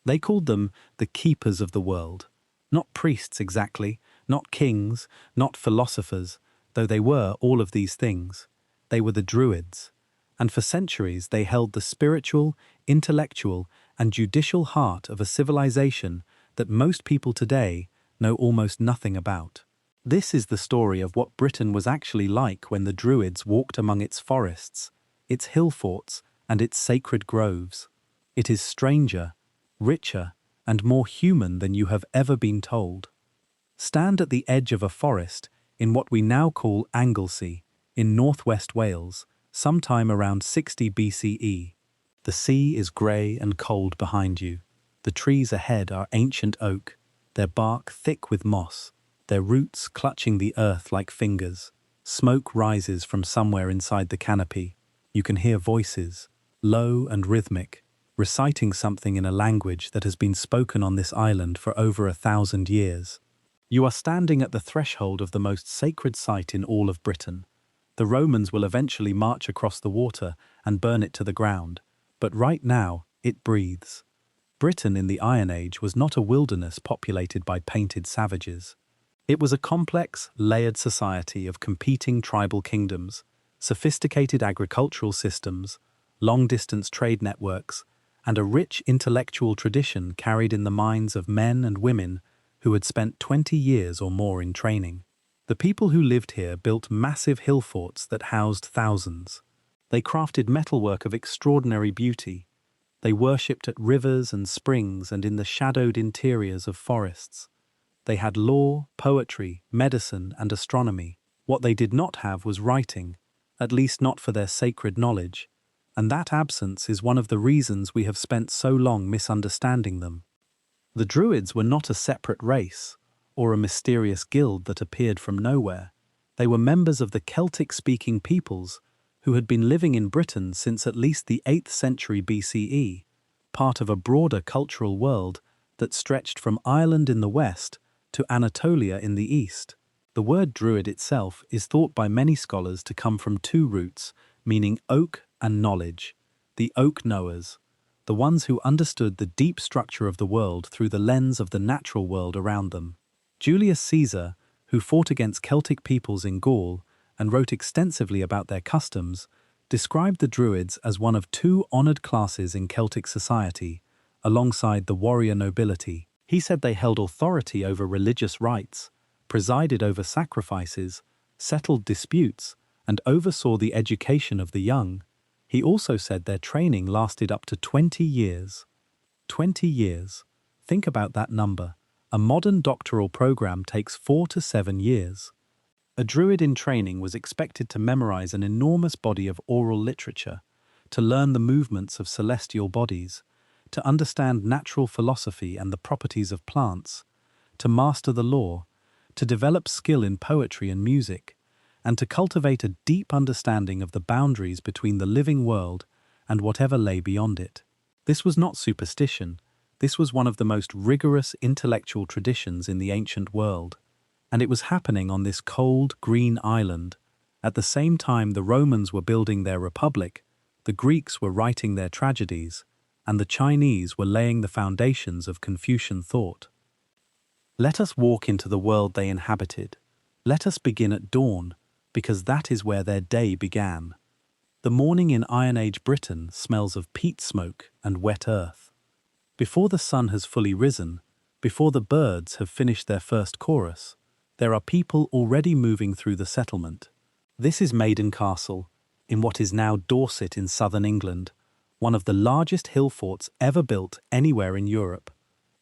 They called them the keepers of the world. Not priests exactly, not kings, not philosophers, though they were all of these things. They were the Druids. And for centuries they held the spiritual, intellectual, and judicial heart of a civilization that most people today know almost nothing about. This is the story of what Britain was actually like when the Druids walked among its forests, its hill forts, and its sacred groves. It is stranger, richer, and more human than you have ever been told. Stand at the edge of a forest in what we now call Anglesey, in northwest Wales, sometime around 60 BCE. The sea is grey and cold behind you. The trees ahead are ancient oak, their bark thick with moss, their roots clutching the earth like fingers. Smoke rises from somewhere inside the canopy. You can hear voices, low and rhythmic, reciting something in a language that has been spoken on this island for over 1,000 years. You are standing at the threshold of the most sacred site in all of Britain. The Romans will eventually march across the water and burn it to the ground, but right now it breathes. Britain in the Iron Age was not a wilderness populated by painted savages. It was a complex, layered society of competing tribal kingdoms, sophisticated agricultural systems, long-distance trade networks, and a rich intellectual tradition carried in the minds of men and women who had spent 20 years or more in training. The people who lived here built massive hill forts that housed thousands. They crafted metalwork of extraordinary beauty. They worshipped at rivers and springs and in the shadowed interiors of forests. They had law, poetry, medicine, and astronomy. What they did not have was writing, at least not for their sacred knowledge, and that absence is one of the reasons we have spent so long misunderstanding them. The Druids were not a separate race, or a mysterious guild that appeared from nowhere. They were members of the Celtic-speaking peoples who had been living in Britain since at least the 8th century BCE, part of a broader cultural world that stretched from Ireland in the west to Anatolia in the east. The word Druid itself is thought by many scholars to come from two roots, meaning oak and knowledge. The oak knowers, the ones who understood the deep structure of the world through the lens of the natural world around them. Julius Caesar, who fought against Celtic peoples in Gaul and wrote extensively about their customs, described the Druids as one of two honored classes in Celtic society, alongside the warrior nobility. He said they held authority over religious rites, presided over sacrifices, settled disputes, and oversaw the education of the young. He also said their training lasted up to 20 years. 20 years. Think about that number. A modern doctoral program takes 4 to 7 years. A Druid in training was expected to memorize an enormous body of oral literature, to learn the movements of celestial bodies, to understand natural philosophy and the properties of plants, to master the law, to develop skill in poetry and music, and to cultivate a deep understanding of the boundaries between the living world and whatever lay beyond it. This was not superstition. This was one of the most rigorous intellectual traditions in the ancient world. And it was happening on this cold, green island. At the same time the Romans were building their republic, the Greeks were writing their tragedies, and the Chinese were laying the foundations of Confucian thought. Let us walk into the world they inhabited. Let us begin at dawn, because that is where their day began. The morning in Iron Age Britain smells of peat smoke and wet earth. Before the sun has fully risen, before the birds have finished their first chorus, there are people already moving through the settlement. This is Maiden Castle, in what is now Dorset in southern England, one of the largest hill forts ever built anywhere in Europe.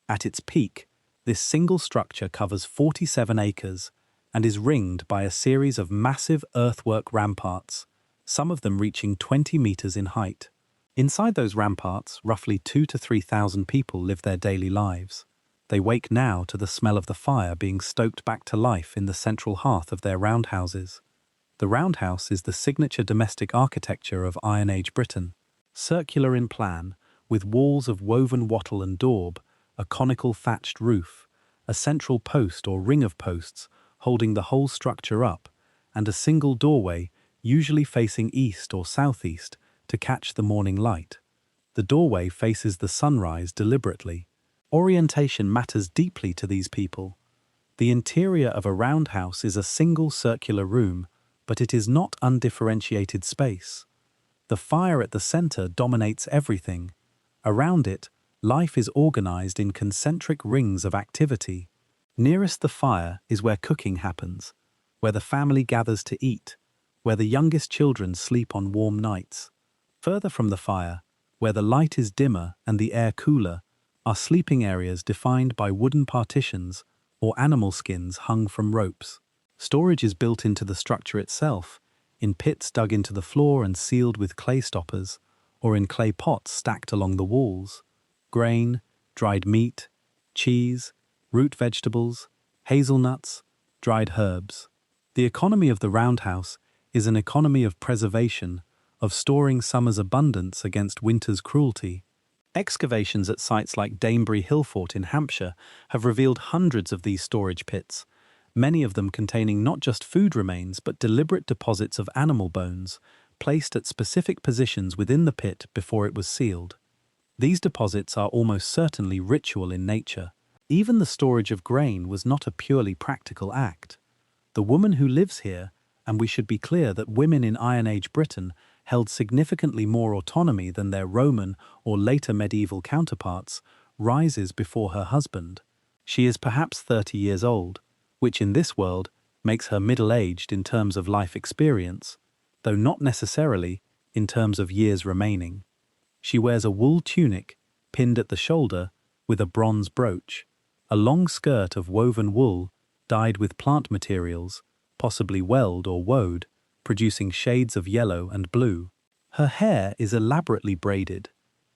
At its peak, this single structure covers 47 acres and is ringed by a series of massive earthwork ramparts, some of them reaching 20 meters in height. Inside those ramparts, roughly 2,000 to 3,000 people live their daily lives. They wake now to the smell of the fire being stoked back to life in the central hearth of their roundhouses. The roundhouse is the signature domestic architecture of Iron Age Britain. Circular in plan, with walls of woven wattle and daub, a conical thatched roof, a central post or ring of posts holding the whole structure up, and a single doorway, usually facing east or southeast, to catch the morning light. The doorway faces the sunrise deliberately, Orientation matters deeply to these people. The interior of a roundhouse is a single circular room, but it is not undifferentiated space. The fire at the center dominates everything. Around it, life is organized in concentric rings of activity. Nearest the fire is where cooking happens, where the family gathers to eat, where the youngest children sleep on warm nights. Further from the fire, where the light is dimmer and the air cooler, are sleeping areas defined by wooden partitions or animal skins hung from ropes. Storage is built into the structure itself, in pits dug into the floor and sealed with clay stoppers, or in clay pots stacked along the walls. Grain, dried meat, cheese, root vegetables, hazelnuts, dried herbs. The economy of the roundhouse is an economy of preservation, of storing summer's abundance against winter's cruelty. Excavations at sites like Danebury Hill Fort in Hampshire have revealed hundreds of these storage pits, many of them containing not just food remains but deliberate deposits of animal bones, placed at specific positions within the pit before it was sealed. These deposits are almost certainly ritual in nature. Even the storage of grain was not a purely practical act. The woman who lives here, and we should be clear that women in Iron Age Britain held significantly more autonomy than their Roman or later medieval counterparts, rises before her husband. She is perhaps 30 years old, which in this world makes her middle-aged in terms of life experience, though not necessarily in terms of years remaining. She wears a wool tunic, pinned at the shoulder, with a bronze brooch, a long skirt of woven wool dyed with plant materials, possibly weld or wode, producing shades of yellow and blue. Her hair is elaborately braided.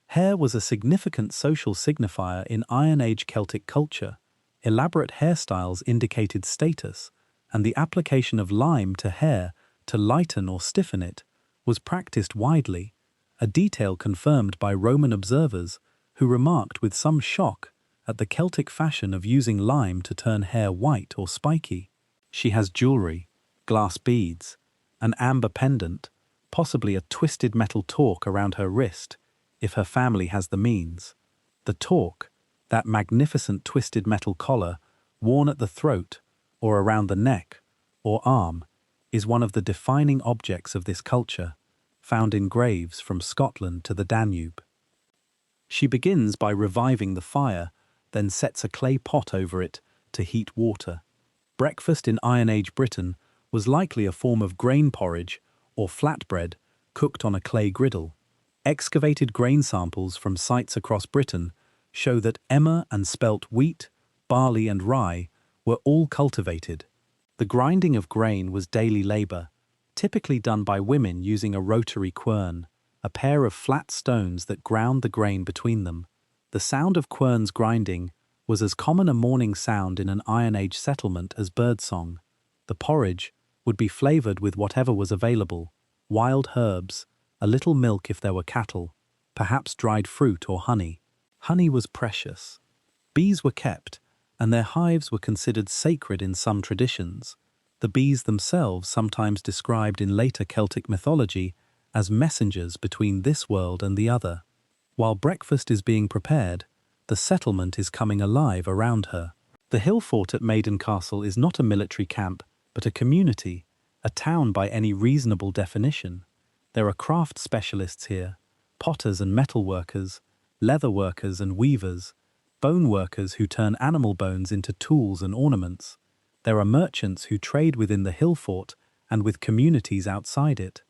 Hair was a significant social signifier in Iron Age Celtic culture. Elaborate hairstyles indicated status, and the application of lime to hair to lighten or stiffen it was practiced widely, a detail confirmed by Roman observers who remarked with some shock at the Celtic fashion of using lime to turn hair white or spiky. She has jewelry, glass beads, an amber pendant, possibly a twisted metal torque around her wrist, if her family has the means. The torque, that magnificent twisted metal collar, worn at the throat, or around the neck, or arm, is one of the defining objects of this culture, found in graves from Scotland to the Danube. She begins by reviving the fire, then sets a clay pot over it to heat water. Breakfast in Iron Age Britain was likely a form of grain porridge or flatbread cooked on a clay griddle. Excavated grain samples from sites across Britain show that emmer and spelt wheat, barley and rye were all cultivated. The grinding of grain was daily labor, typically done by women using a rotary quern, a pair of flat stones that ground the grain between them. The sound of querns grinding was as common a morning sound in an Iron Age settlement as birdsong. The porridge would be flavored with whatever was available: wild herbs, a little milk if there were cattle, perhaps dried fruit or honey. Honey was precious. Bees were kept, and their hives were considered sacred in some traditions. The bees themselves sometimes described in later Celtic mythology as messengers between this world and the other. While breakfast is being prepared, the settlement is coming alive around her. The hill fort at Maiden Castle is not a military camp, but a community, a town by any reasonable definition. There are craft specialists here, potters and metal workers, leather workers and weavers, bone workers who turn animal bones into tools and ornaments. There are merchants who trade within the hill fort and with communities outside it.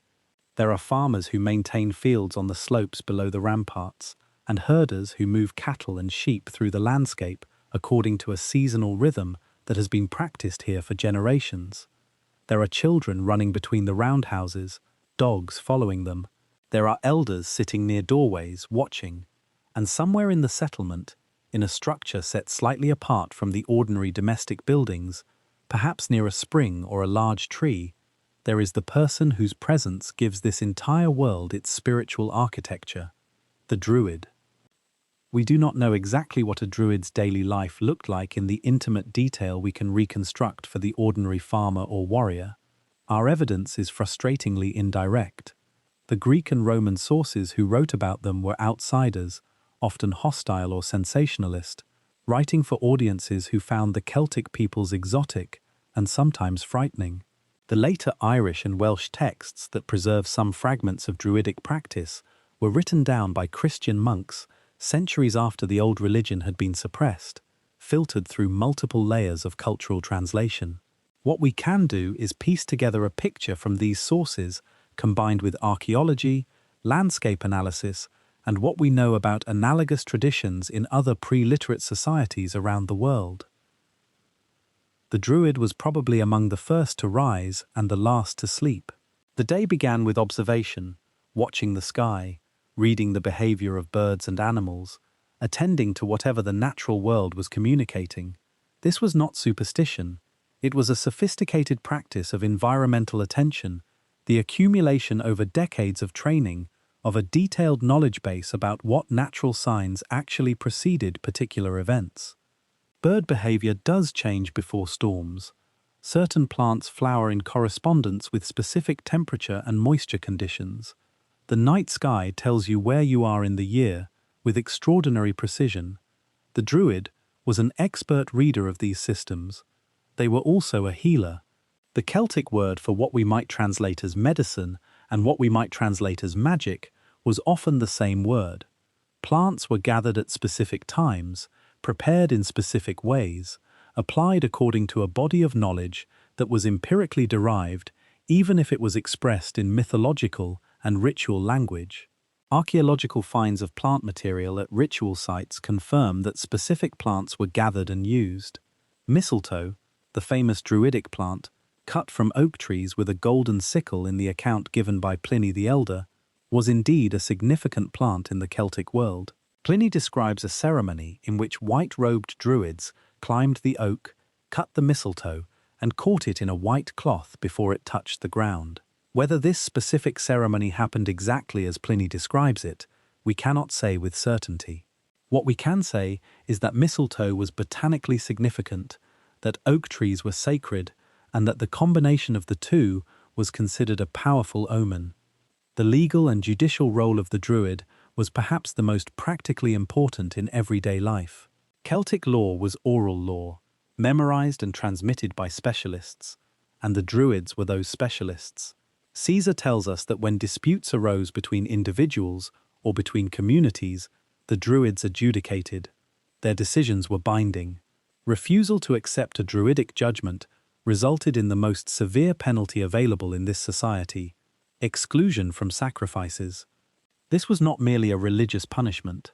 There are farmers who maintain fields on the slopes below the ramparts, and herders who move cattle and sheep through the landscape according to a seasonal rhythm that has been practiced here for generations. There are children running between the roundhouses, dogs following them. There are elders sitting near doorways, watching. And somewhere in the settlement, in a structure set slightly apart from the ordinary domestic buildings, perhaps near a spring or a large tree, there is the person whose presence gives this entire world its spiritual architecture: the Druid. We do not know exactly what a Druid's daily life looked like in the intimate detail we can reconstruct for the ordinary farmer or warrior. Our evidence is frustratingly indirect. The Greek and Roman sources who wrote about them were outsiders, often hostile or sensationalist, writing for audiences who found the Celtic peoples exotic and sometimes frightening. The later Irish and Welsh texts that preserve some fragments of Druidic practice were written down by Christian monks centuries after the old religion had been suppressed, filtered through multiple layers of cultural translation. What we can do is piece together a picture from these sources, combined with archaeology, landscape analysis, and what we know about analogous traditions in other pre-literate societies around the world. The Druid was probably among the first to rise and the last to sleep. The day began with observation, watching the sky, reading the behavior of birds and animals, attending to whatever the natural world was communicating. This was not superstition. It was a sophisticated practice of environmental attention, the accumulation over decades of training of a detailed knowledge base about what natural signs actually preceded particular events. Bird behavior does change before storms. Certain plants flower in correspondence with specific temperature and moisture conditions. The night sky tells you where you are in the year with extraordinary precision. The Druid was an expert reader of these systems. They were also a healer. The Celtic word for what we might translate as medicine and what we might translate as magic was often the same word. Plants were gathered at specific times, prepared in specific ways, applied according to a body of knowledge that was empirically derived, even if it was expressed in mythological and ritual language. Archaeological finds of plant material at ritual sites confirm that specific plants were gathered and used. Mistletoe, the famous Druidic plant, cut from oak trees with a golden sickle in the account given by Pliny the Elder, was indeed a significant plant in the Celtic world. Pliny describes a ceremony in which white-robed Druids climbed the oak, cut the mistletoe, and caught it in a white cloth before it touched the ground. Whether this specific ceremony happened exactly as Pliny describes it, we cannot say with certainty. What we can say is that mistletoe was botanically significant, that oak trees were sacred, and that the combination of the two was considered a powerful omen. The legal and judicial role of the Druid was perhaps the most practically important in everyday life. Celtic law was oral law, memorized and transmitted by specialists, and the Druids were those specialists. Caesar tells us that when disputes arose between individuals or between communities, the Druids adjudicated. Their decisions were binding. Refusal to accept a Druidic judgment resulted in the most severe penalty available in this society: exclusion from sacrifices. This was not merely a religious punishment.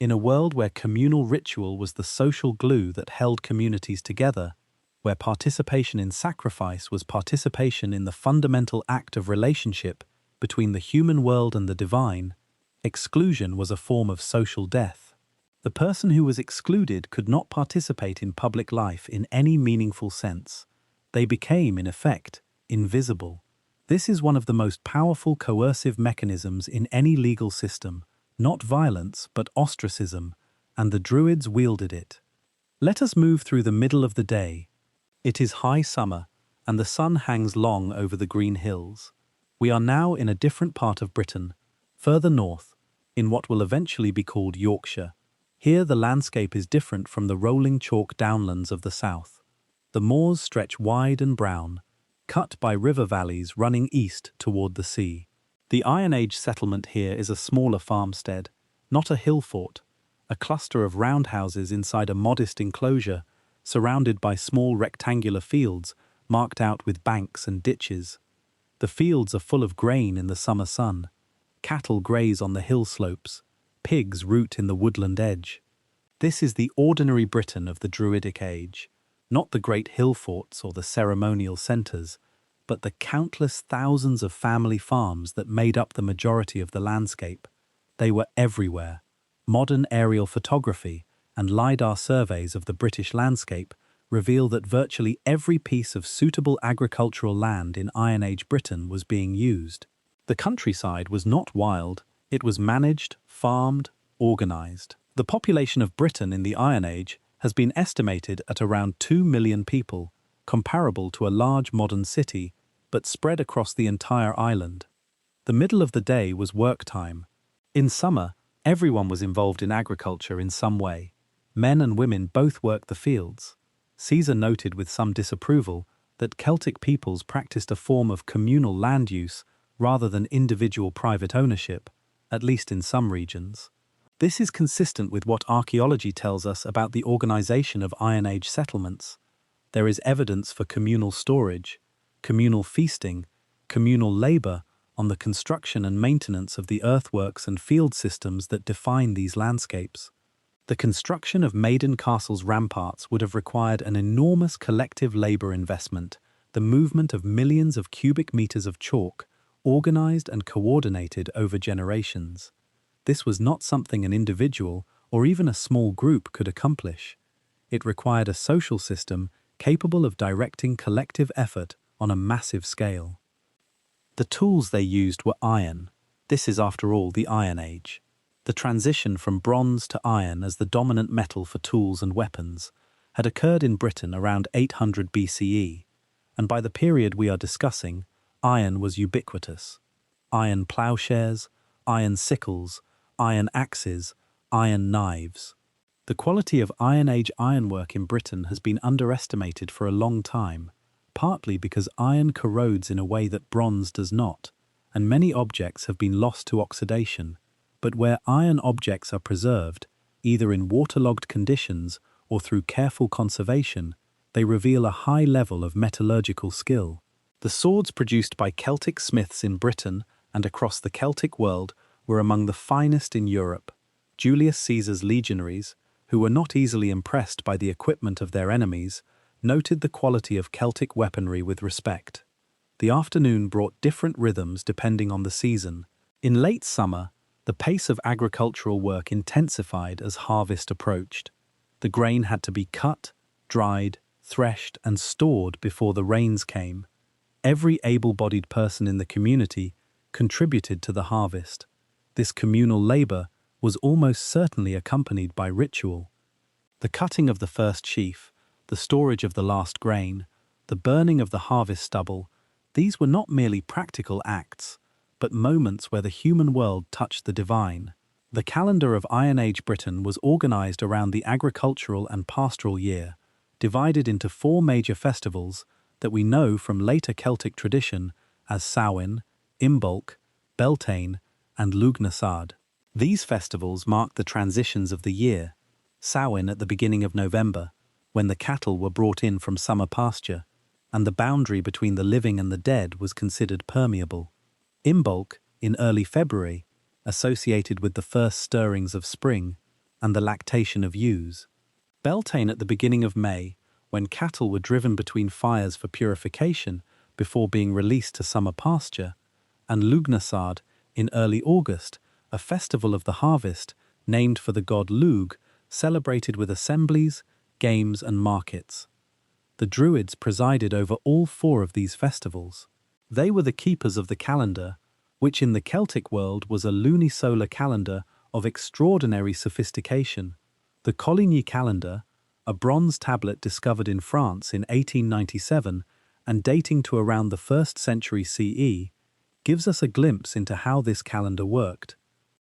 In a world where communal ritual was the social glue that held communities together, where participation in sacrifice was participation in the fundamental act of relationship between the human world and the divine, exclusion was a form of social death. The person who was excluded could not participate in public life in any meaningful sense. They became, in effect, invisible. This is one of the most powerful coercive mechanisms in any legal system, not violence but ostracism, and the Druids wielded it. Let us move through the middle of the day. It is high summer, and the sun hangs long over the green hills. We are now in a different part of Britain, further north, in what will eventually be called Yorkshire. Here the landscape is different from the rolling chalk downlands of the south. The moors stretch wide and brown, cut by river valleys running east toward the sea. The Iron Age settlement here is a smaller farmstead, not a hill fort, a cluster of roundhouses inside a modest enclosure, surrounded by small rectangular fields marked out with banks and ditches. The fields are full of grain in the summer sun. Cattle graze on the hill slopes. Pigs root in the woodland edge. This is the ordinary Britain of the Druidic age, not the great hill forts or the ceremonial centres, but the countless thousands of family farms that made up the majority of the landscape. They were everywhere. Modern aerial photography and LiDAR surveys of the British landscape reveal that virtually every piece of suitable agricultural land in Iron Age Britain was being used. The countryside was not wild, it was managed, farmed, organised. The population of Britain in the Iron Age has been estimated at around 2 million people, comparable to a large modern city, but spread across the entire island. The middle of the day was work time. In summer, everyone was involved in agriculture in some way. Men and women both worked the fields. Caesar noted with some disapproval that Celtic peoples practiced a form of communal land use rather than individual private ownership, at least in some regions. This is consistent with what archaeology tells us about the organization of Iron Age settlements. There is evidence for communal storage, communal feasting, communal labor on the construction and maintenance of the earthworks and field systems that define these landscapes. The construction of Maiden Castle's ramparts would have required an enormous collective labor investment, the movement of millions of cubic meters of chalk, organized and coordinated over generations. This was not something an individual or even a small group could accomplish. It required a social system capable of directing collective effort on a massive scale. The tools they used were iron. This is, after all, the Iron Age. The transition from bronze to iron as the dominant metal for tools and weapons had occurred in Britain around 800 BCE, and by the period we are discussing, iron was ubiquitous. Iron plowshares, iron sickles, iron axes, iron knives. The quality of Iron Age ironwork in Britain has been underestimated for a long time, partly because iron corrodes in a way that bronze does not, and many objects have been lost to oxidation. But where iron objects are preserved, either in waterlogged conditions or through careful conservation, they reveal a high level of metallurgical skill. The swords produced by Celtic smiths in Britain and across the Celtic world were among the finest in Europe. Julius Caesar's legionaries, who were not easily impressed by the equipment of their enemies, noted the quality of Celtic weaponry with respect. The afternoon brought different rhythms depending on the season. In late summer, the pace of agricultural work intensified as harvest approached. The grain had to be cut, dried, threshed, and stored before the rains came. Every able-bodied person in the community contributed to the harvest. This communal labor was almost certainly accompanied by ritual. The cutting of the first sheaf, the storage of the last grain, the burning of the harvest stubble, these were not merely practical acts, but moments where the human world touched the divine. The calendar of Iron Age Britain was organized around the agricultural and pastoral year, divided into 4 major festivals that we know from later Celtic tradition as Samhain, Imbolc, Beltane, and Lughnasadh. These festivals marked the transitions of the year. Samhain at the beginning of November, when the cattle were brought in from summer pasture, and the boundary between the living and the dead was considered permeable. Imbolc in early February, associated with the first stirrings of spring and the lactation of ewes. Beltane at the beginning of May, when cattle were driven between fires for purification before being released to summer pasture, and Lughnasadh in early August, a festival of the harvest named for the god Lugh, celebrated with assemblies, games, and markets. The Druids presided over all 4 of these festivals. They were the keepers of the calendar, which in the Celtic world was a lunisolar calendar of extraordinary sophistication. The Coligny calendar, a bronze tablet discovered in France in 1897 and dating to around the 1st century CE, gives us a glimpse into how this calendar worked.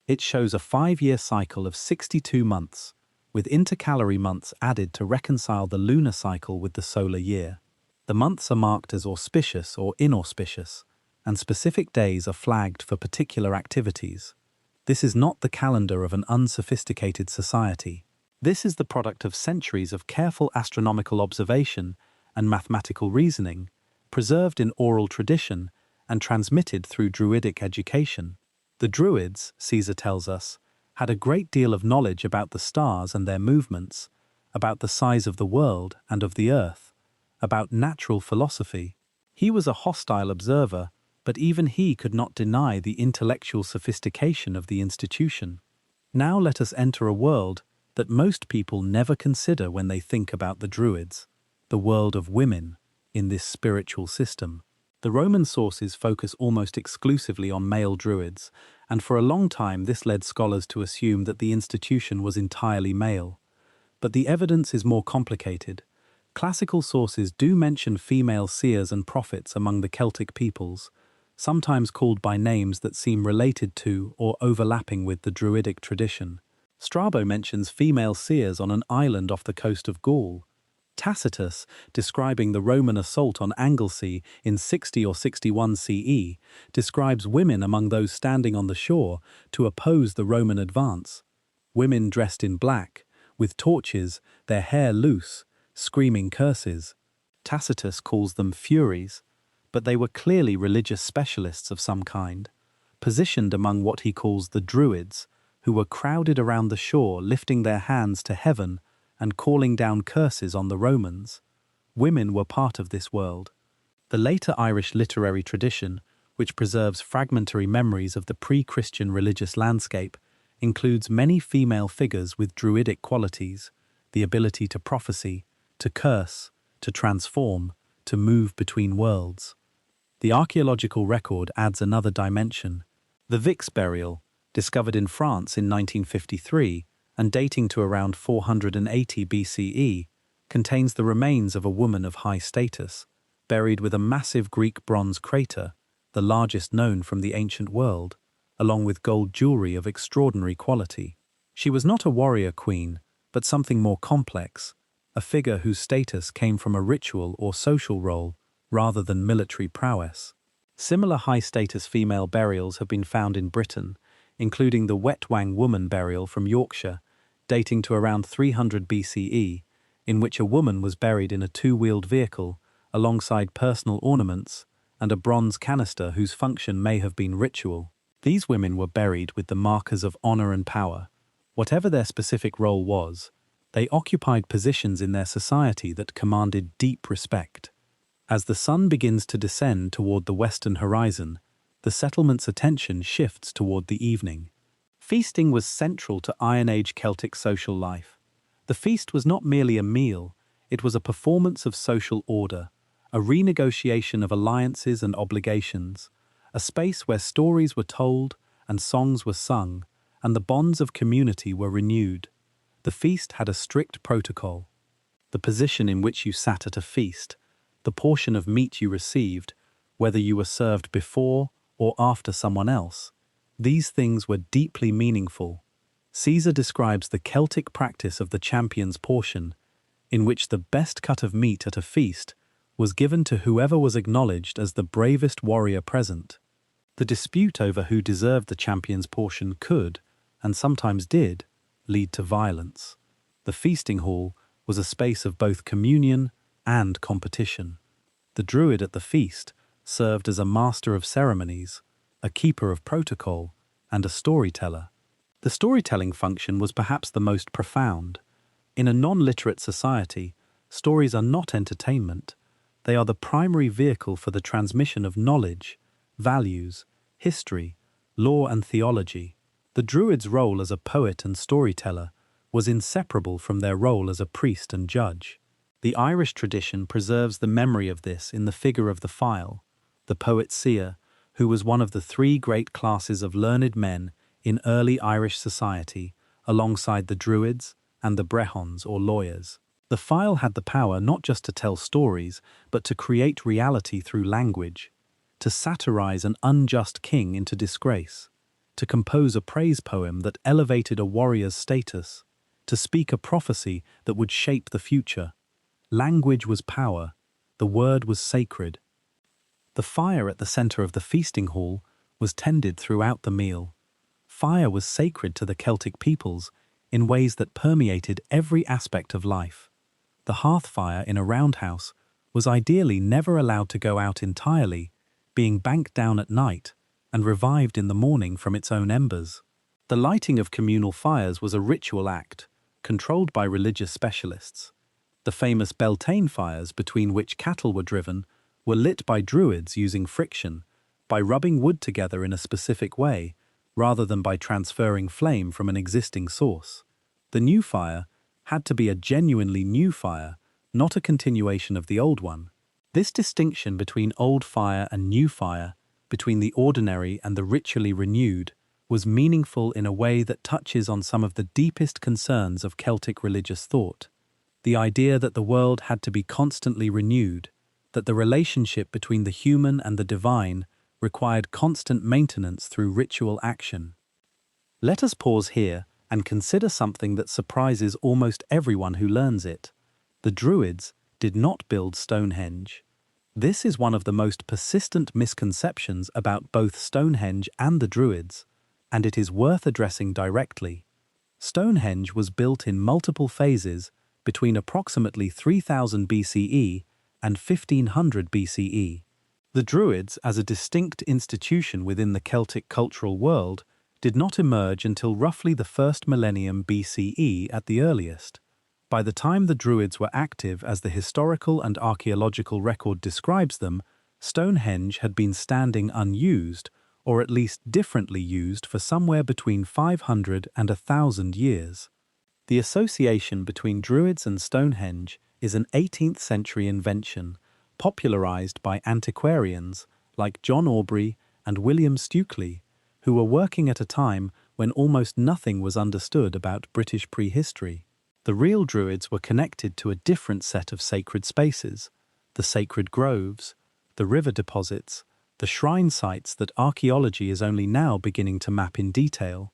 It shows a 5-year cycle of 62 months, with intercalary months added to reconcile the lunar cycle with the solar year. The months are marked as auspicious or inauspicious, and specific days are flagged for particular activities. This is not the calendar of an unsophisticated society. This is the product of centuries of careful astronomical observation and mathematical reasoning, preserved in oral tradition and transmitted through Druidic education. The Druids, Caesar tells us, had a great deal of knowledge about the stars and their movements, about the size of the world and of the earth, about natural philosophy. He was a hostile observer, but even he could not deny the intellectual sophistication of the institution. Now let us enter a world that most people never consider when they think about the Druids, the world of women in this spiritual system. The Roman sources focus almost exclusively on male Druids, and for a long time this led scholars to assume that the institution was entirely male. But the evidence is more complicated. Classical sources do mention female seers and prophets among the Celtic peoples, sometimes called by names that seem related to or overlapping with the Druidic tradition. Strabo mentions female seers on an island off the coast of Gaul. Tacitus, describing the Roman assault on Anglesey in 60 or 61 CE, describes women among those standing on the shore to oppose the Roman advance. Women dressed in black, with torches, their hair loose, screaming curses. Tacitus calls them Furies, but they were clearly religious specialists of some kind, positioned among what he calls the Druids, who were crowded around the shore lifting their hands to heaven and calling down curses on the Romans. Women were part of this world. The later Irish literary tradition, which preserves fragmentary memories of the pre-Christian religious landscape, includes many female figures with druidic qualities, the ability to prophesy, to curse, to transform, to move between worlds. The archaeological record adds another dimension. The Vix burial, discovered in France in 1953 and dating to around 480 BCE, contains the remains of a woman of high status, buried with a massive Greek bronze crater, the largest known from the ancient world, along with gold jewelry of extraordinary quality. She was not a warrior queen, but something more complex, a figure whose status came from a ritual or social role rather than military prowess. Similar high-status female burials have been found in Britain, including the Wetwang woman burial from Yorkshire, dating to around 300 BCE, in which a woman was buried in a two-wheeled vehicle alongside personal ornaments and a bronze canister whose function may have been ritual. These women were buried with the markers of honor and power. Whatever their specific role was, they occupied positions in their society that commanded deep respect. As the sun begins to descend toward the western horizon, the settlement's attention shifts toward the evening. Feasting was central to Iron Age Celtic social life. The feast was not merely a meal, it was a performance of social order, a renegotiation of alliances and obligations, a space where stories were told and songs were sung, and the bonds of community were renewed. The feast had a strict protocol. The position in which you sat at a feast, the portion of meat you received, whether you were served before or after someone else, these things were deeply meaningful. Caesar describes the Celtic practice of the champion's portion, in which the best cut of meat at a feast was given to whoever was acknowledged as the bravest warrior present. The dispute over who deserved the champion's portion could, and sometimes did, lead to violence. The feasting hall was a space of both communion and competition. The druid at the feast served as a master of ceremonies, a keeper of protocol, and a storyteller. The storytelling function was perhaps the most profound. In a non-literate society, stories are not entertainment. They are the primary vehicle for the transmission of knowledge, values, history, law and theology. The Druids' role as a poet and storyteller was inseparable from their role as a priest and judge. The Irish tradition preserves the memory of this in the figure of the file, the poet-seer, who was one of the three great classes of learned men in early Irish society, alongside the Druids and the Brehons or lawyers. The file had the power not just to tell stories, but to create reality through language, to satirize an unjust king into disgrace, to compose a praise poem that elevated a warrior's status, to speak a prophecy that would shape the future. Language was power, the word was sacred. The fire at the center of the feasting hall was tended throughout the meal. Fire was sacred to the Celtic peoples in ways that permeated every aspect of life. The hearth fire in a roundhouse was ideally never allowed to go out entirely, being banked down at night and revived in the morning from its own embers. The lighting of communal fires was a ritual act, controlled by religious specialists. The famous Beltane fires, between which cattle were driven, were lit by Druids using friction, by rubbing wood together in a specific way, rather than by transferring flame from an existing source. The new fire had to be a genuinely new fire, not a continuation of the old one. This distinction between old fire and new fire, between the ordinary and the ritually renewed, was meaningful in a way that touches on some of the deepest concerns of Celtic religious thought. The idea that the world had to be constantly renewed, that the relationship between the human and the divine required constant maintenance through ritual action. Let us pause here And consider something that surprises almost everyone who learns it. The Druids did not build Stonehenge. This is one of the most persistent misconceptions about both Stonehenge and the Druids, and it is worth addressing directly. Stonehenge was built in multiple phases between approximately 3000 BCE and 1500 BCE. The Druids, as a distinct institution within the Celtic cultural world, did not emerge until roughly the first millennium BCE at the earliest. By the time the Druids were active as the historical and archaeological record describes them, Stonehenge had been standing unused, or at least differently used, for somewhere between 500 and 1,000 years. The association between Druids and Stonehenge is an 18th century invention, popularized by antiquarians like John Aubrey and William Stukeley, who were working at a time when almost nothing was understood about British prehistory. The real Druids were connected to a different set of sacred spaces: the sacred groves, the river deposits, the shrine sites that archaeology is only now beginning to map in detail.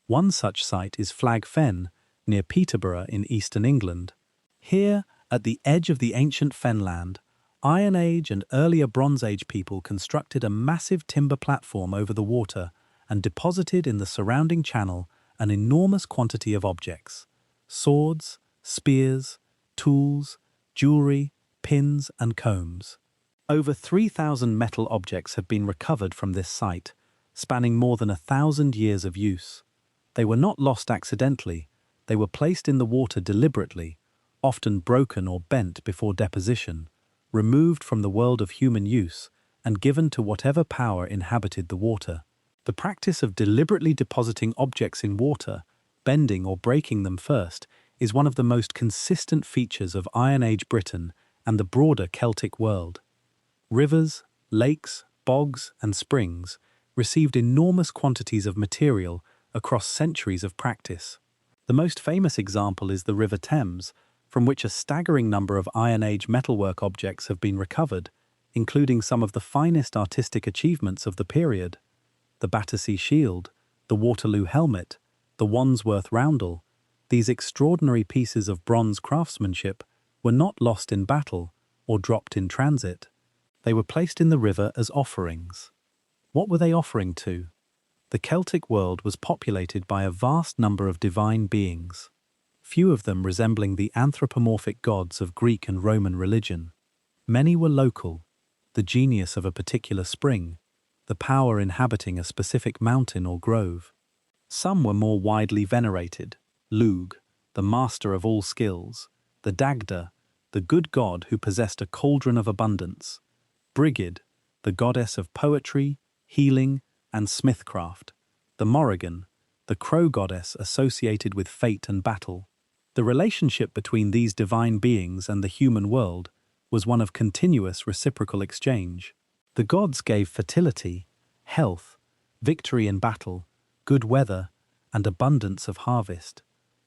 One such site is Flag Fen, near Peterborough in eastern England. Here, at the edge of the ancient fenland, Iron Age and earlier Bronze Age people constructed a massive timber platform over the water and deposited in the surrounding channel an enormous quantity of objects: swords, spears, tools, jewelry, pins, and combs. Over 3,000 metal objects have been recovered from this site, spanning more than 1,000 years of use. They were not lost accidentally. They were placed in the water deliberately, often broken or bent before deposition, removed from the world of human use, and given to whatever power inhabited the water. The practice of deliberately depositing objects in water, bending or breaking them first, is one of the most consistent features of Iron Age Britain and the broader Celtic world. Rivers, lakes, bogs, and springs received enormous quantities of material across centuries of practice. The most famous example is the River Thames, from which a staggering number of Iron Age metalwork objects have been recovered, including some of the finest artistic achievements of the period: the Battersea Shield, the Waterloo Helmet, the Wandsworth Roundel. These extraordinary pieces of bronze craftsmanship were not lost in battle or dropped in transit. They were placed in the river as offerings. What were they offering to? The Celtic world was populated by a vast number of divine beings, few of them resembling the anthropomorphic gods of Greek and Roman religion. Many were local: the genius of a particular spring, the power inhabiting a specific mountain or grove. Some were more widely venerated: Lugh, the master of all skills; the Dagda, the good god who possessed a cauldron of abundance; Brigid, the goddess of poetry, healing, and smithcraft; the Morrigan, the crow goddess associated with fate and battle. The relationship between these divine beings and the human world was one of continuous reciprocal exchange. The gods gave fertility, health, victory in battle, good weather, and abundance of harvest.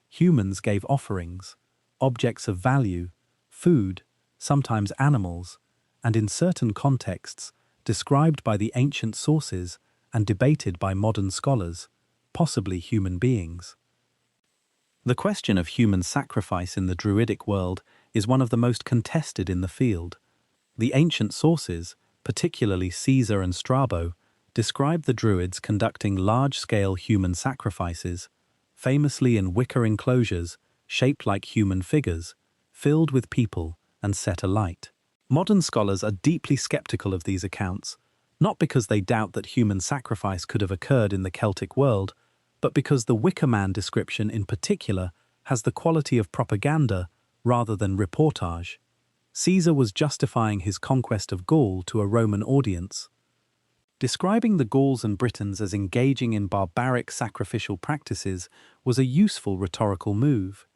Humans gave offerings, objects of value, food, sometimes animals, and in certain contexts, described by the ancient sources and debated by modern scholars, possibly human beings. The question of human sacrifice in the Druidic world is one of the most contested in the field. The ancient sources, particularly Caesar and Strabo, describe the Druids conducting large-scale human sacrifices, famously in wicker enclosures shaped like human figures, filled with people and set alight. Modern scholars are deeply skeptical of these accounts, not because they doubt that human sacrifice could have occurred in the Celtic world, but because the Wicker Man description in particular has the quality of propaganda rather than reportage. Caesar was justifying his conquest of Gaul to a Roman audience. Describing the Gauls and Britons as engaging in barbaric sacrificial practices was a useful rhetorical move.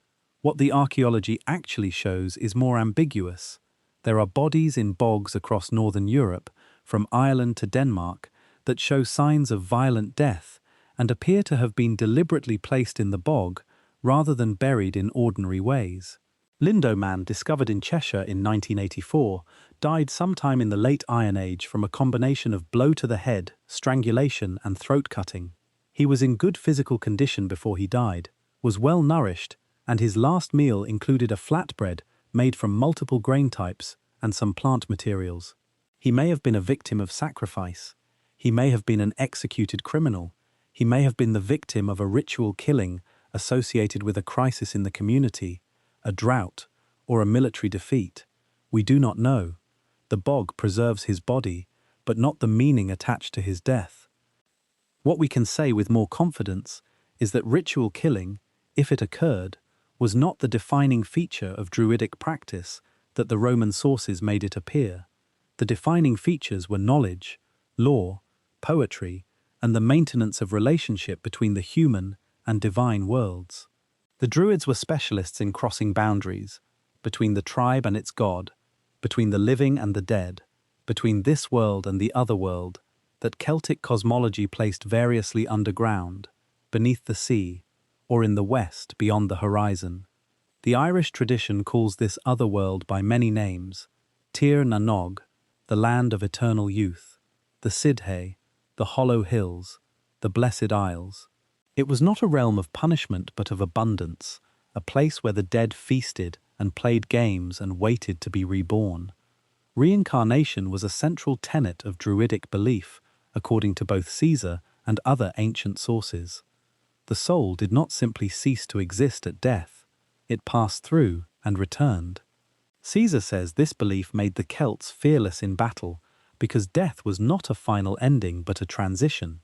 What the archaeology actually shows is more ambiguous. There are bodies in bogs across northern Europe, from Ireland to Denmark, that show signs of violent death and appear to have been deliberately placed in the bog rather than buried in ordinary ways. Lindoman, discovered in Cheshire in 1984, died sometime in the late Iron Age from a combination of blow to the head, strangulation, and throat cutting. He was in good physical condition before he died, was well nourished, and his last meal included a flatbread made from multiple grain types and some plant materials. He may have been a victim of sacrifice. He may have been an executed criminal. He may have been the victim of a ritual killing associated with a crisis in the community, a drought, or a military defeat. We do not know. The bog preserves his body, but not the meaning attached to his death. What we can say with more confidence is that ritual killing, if it occurred, was not the defining feature of Druidic practice that the Roman sources made it appear. The defining features were knowledge, law, poetry, and the maintenance of relationship between the human and divine worlds. The Druids were specialists in crossing boundaries, between the tribe and its god, between the living and the dead, between this world and the other world, that Celtic cosmology placed variously underground, beneath the sea, or in the west beyond the horizon. The Irish tradition calls this other world by many names: Tir na Nog, the land of eternal youth; the Sidhe, the hollow hills; the Blessed Isles. It was not a realm of punishment but of abundance, a place where the dead feasted and played games and waited to be reborn. Reincarnation was a central tenet of Druidic belief, according to both Caesar and other ancient sources. The soul did not simply cease to exist at death, it passed through and returned. Caesar says this belief made the Celts fearless in battle because death was not a final ending but a transition.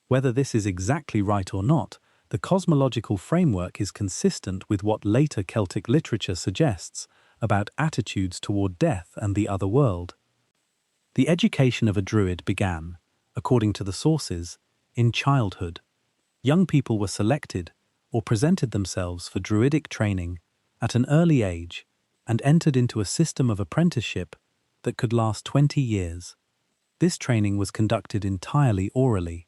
Whether this is exactly right or not, the cosmological framework is consistent with what later Celtic literature suggests about attitudes toward death and the other world. The education of a Druid began, according to the sources, in childhood. Young people were selected or presented themselves for Druidic training at an early age and entered into a system of apprenticeship that could last 20 years. This training was conducted entirely orally.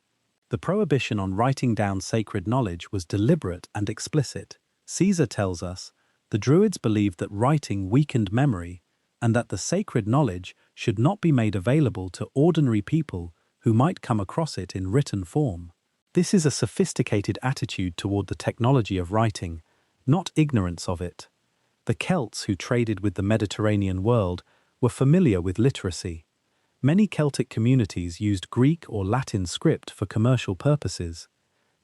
The prohibition on writing down sacred knowledge was deliberate and explicit. Caesar tells us the Druids believed that writing weakened memory and that the sacred knowledge should not be made available to ordinary people who might come across it in written form. This is a sophisticated attitude toward the technology of writing, not ignorance of it. The Celts who traded with the Mediterranean world were familiar with literacy. Many Celtic communities used Greek or Latin script for commercial purposes.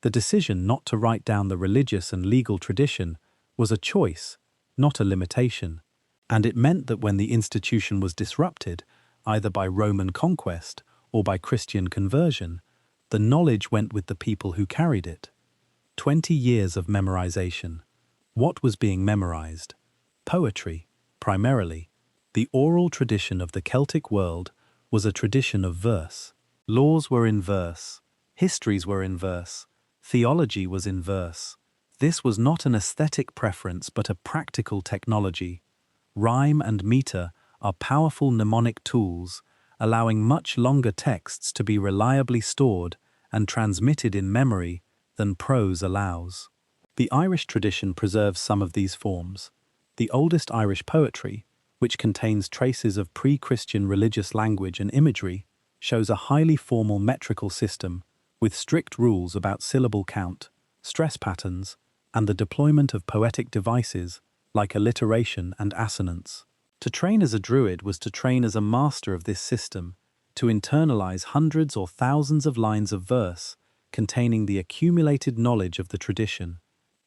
The decision not to write down the religious and legal tradition was a choice, not a limitation, and it meant that when the institution was disrupted, either by Roman conquest or by Christian conversion, the knowledge went with the people who carried it. 20 years of memorization. What was being memorized? Poetry, primarily. The oral tradition of the Celtic world was a tradition of verse. Laws were in verse. Histories were in verse. Theology was in verse. This was not an aesthetic preference but a practical technology. Rhyme and meter are powerful mnemonic tools, allowing much longer texts to be reliably stored and transmitted in memory than prose allows. The Irish tradition preserves some of these forms. The oldest Irish poetry, which contains traces of pre-Christian religious language and imagery, shows a highly formal metrical system with strict rules about syllable count, stress patterns, and the deployment of poetic devices like alliteration and assonance. To train as a Druid was to train as a master of this system, to internalize hundreds or thousands of lines of verse containing the accumulated knowledge of the tradition.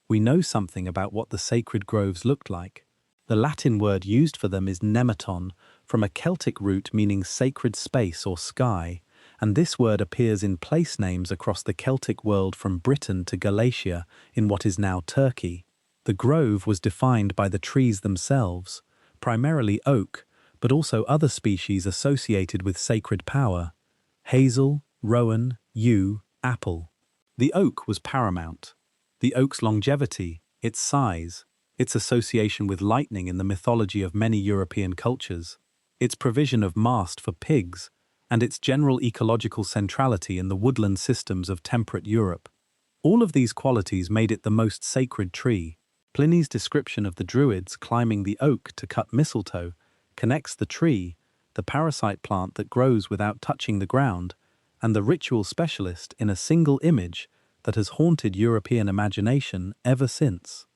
We know something about what the sacred groves looked like. The Latin word used for them is nematon, from a Celtic root meaning sacred space or sky, and this word appears in place names across the Celtic world from Britain to Galatia in what is now Turkey. The grove was defined by the trees themselves, primarily oak, but also other species associated with sacred power: hazel, rowan, yew, apple. The oak was paramount. The oak's longevity, its size, its association with lightning in the mythology of many European cultures, its provision of mast for pigs, and its general ecological centrality in the woodland systems of temperate Europe. All of these qualities made it the most sacred tree. Pliny's description of the Druids climbing the oak to cut mistletoe connects the tree, the parasite plant that grows without touching the ground, and the ritual specialist in a single image that has haunted European imagination ever since.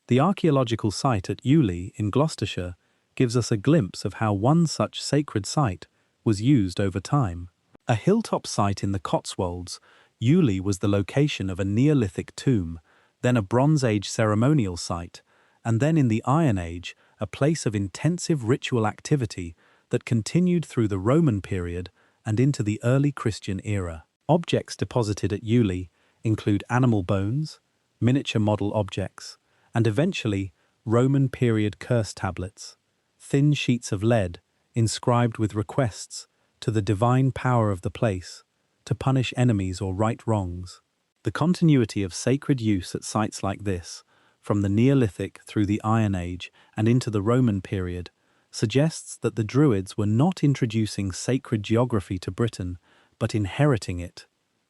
The archaeological site at Ely in Gloucestershire gives us a glimpse of how one such sacred site was used over time. A hilltop site in the Cotswolds, Ely was the location of a Neolithic tomb, then a Bronze Age ceremonial site, and then in the Iron Age, a place of intensive ritual activity that continued through the Roman period and into the early Christian era. Objects deposited at Ely include animal bones, miniature model objects, and eventually Roman period curse tablets, thin sheets of lead inscribed with requests to the divine power of the place to punish enemies or right wrongs. The continuity of sacred use at sites like this, from the Neolithic through the Iron Age and into the Roman period, suggests that the Druids were not introducing sacred geography to Britain, but inheriting it,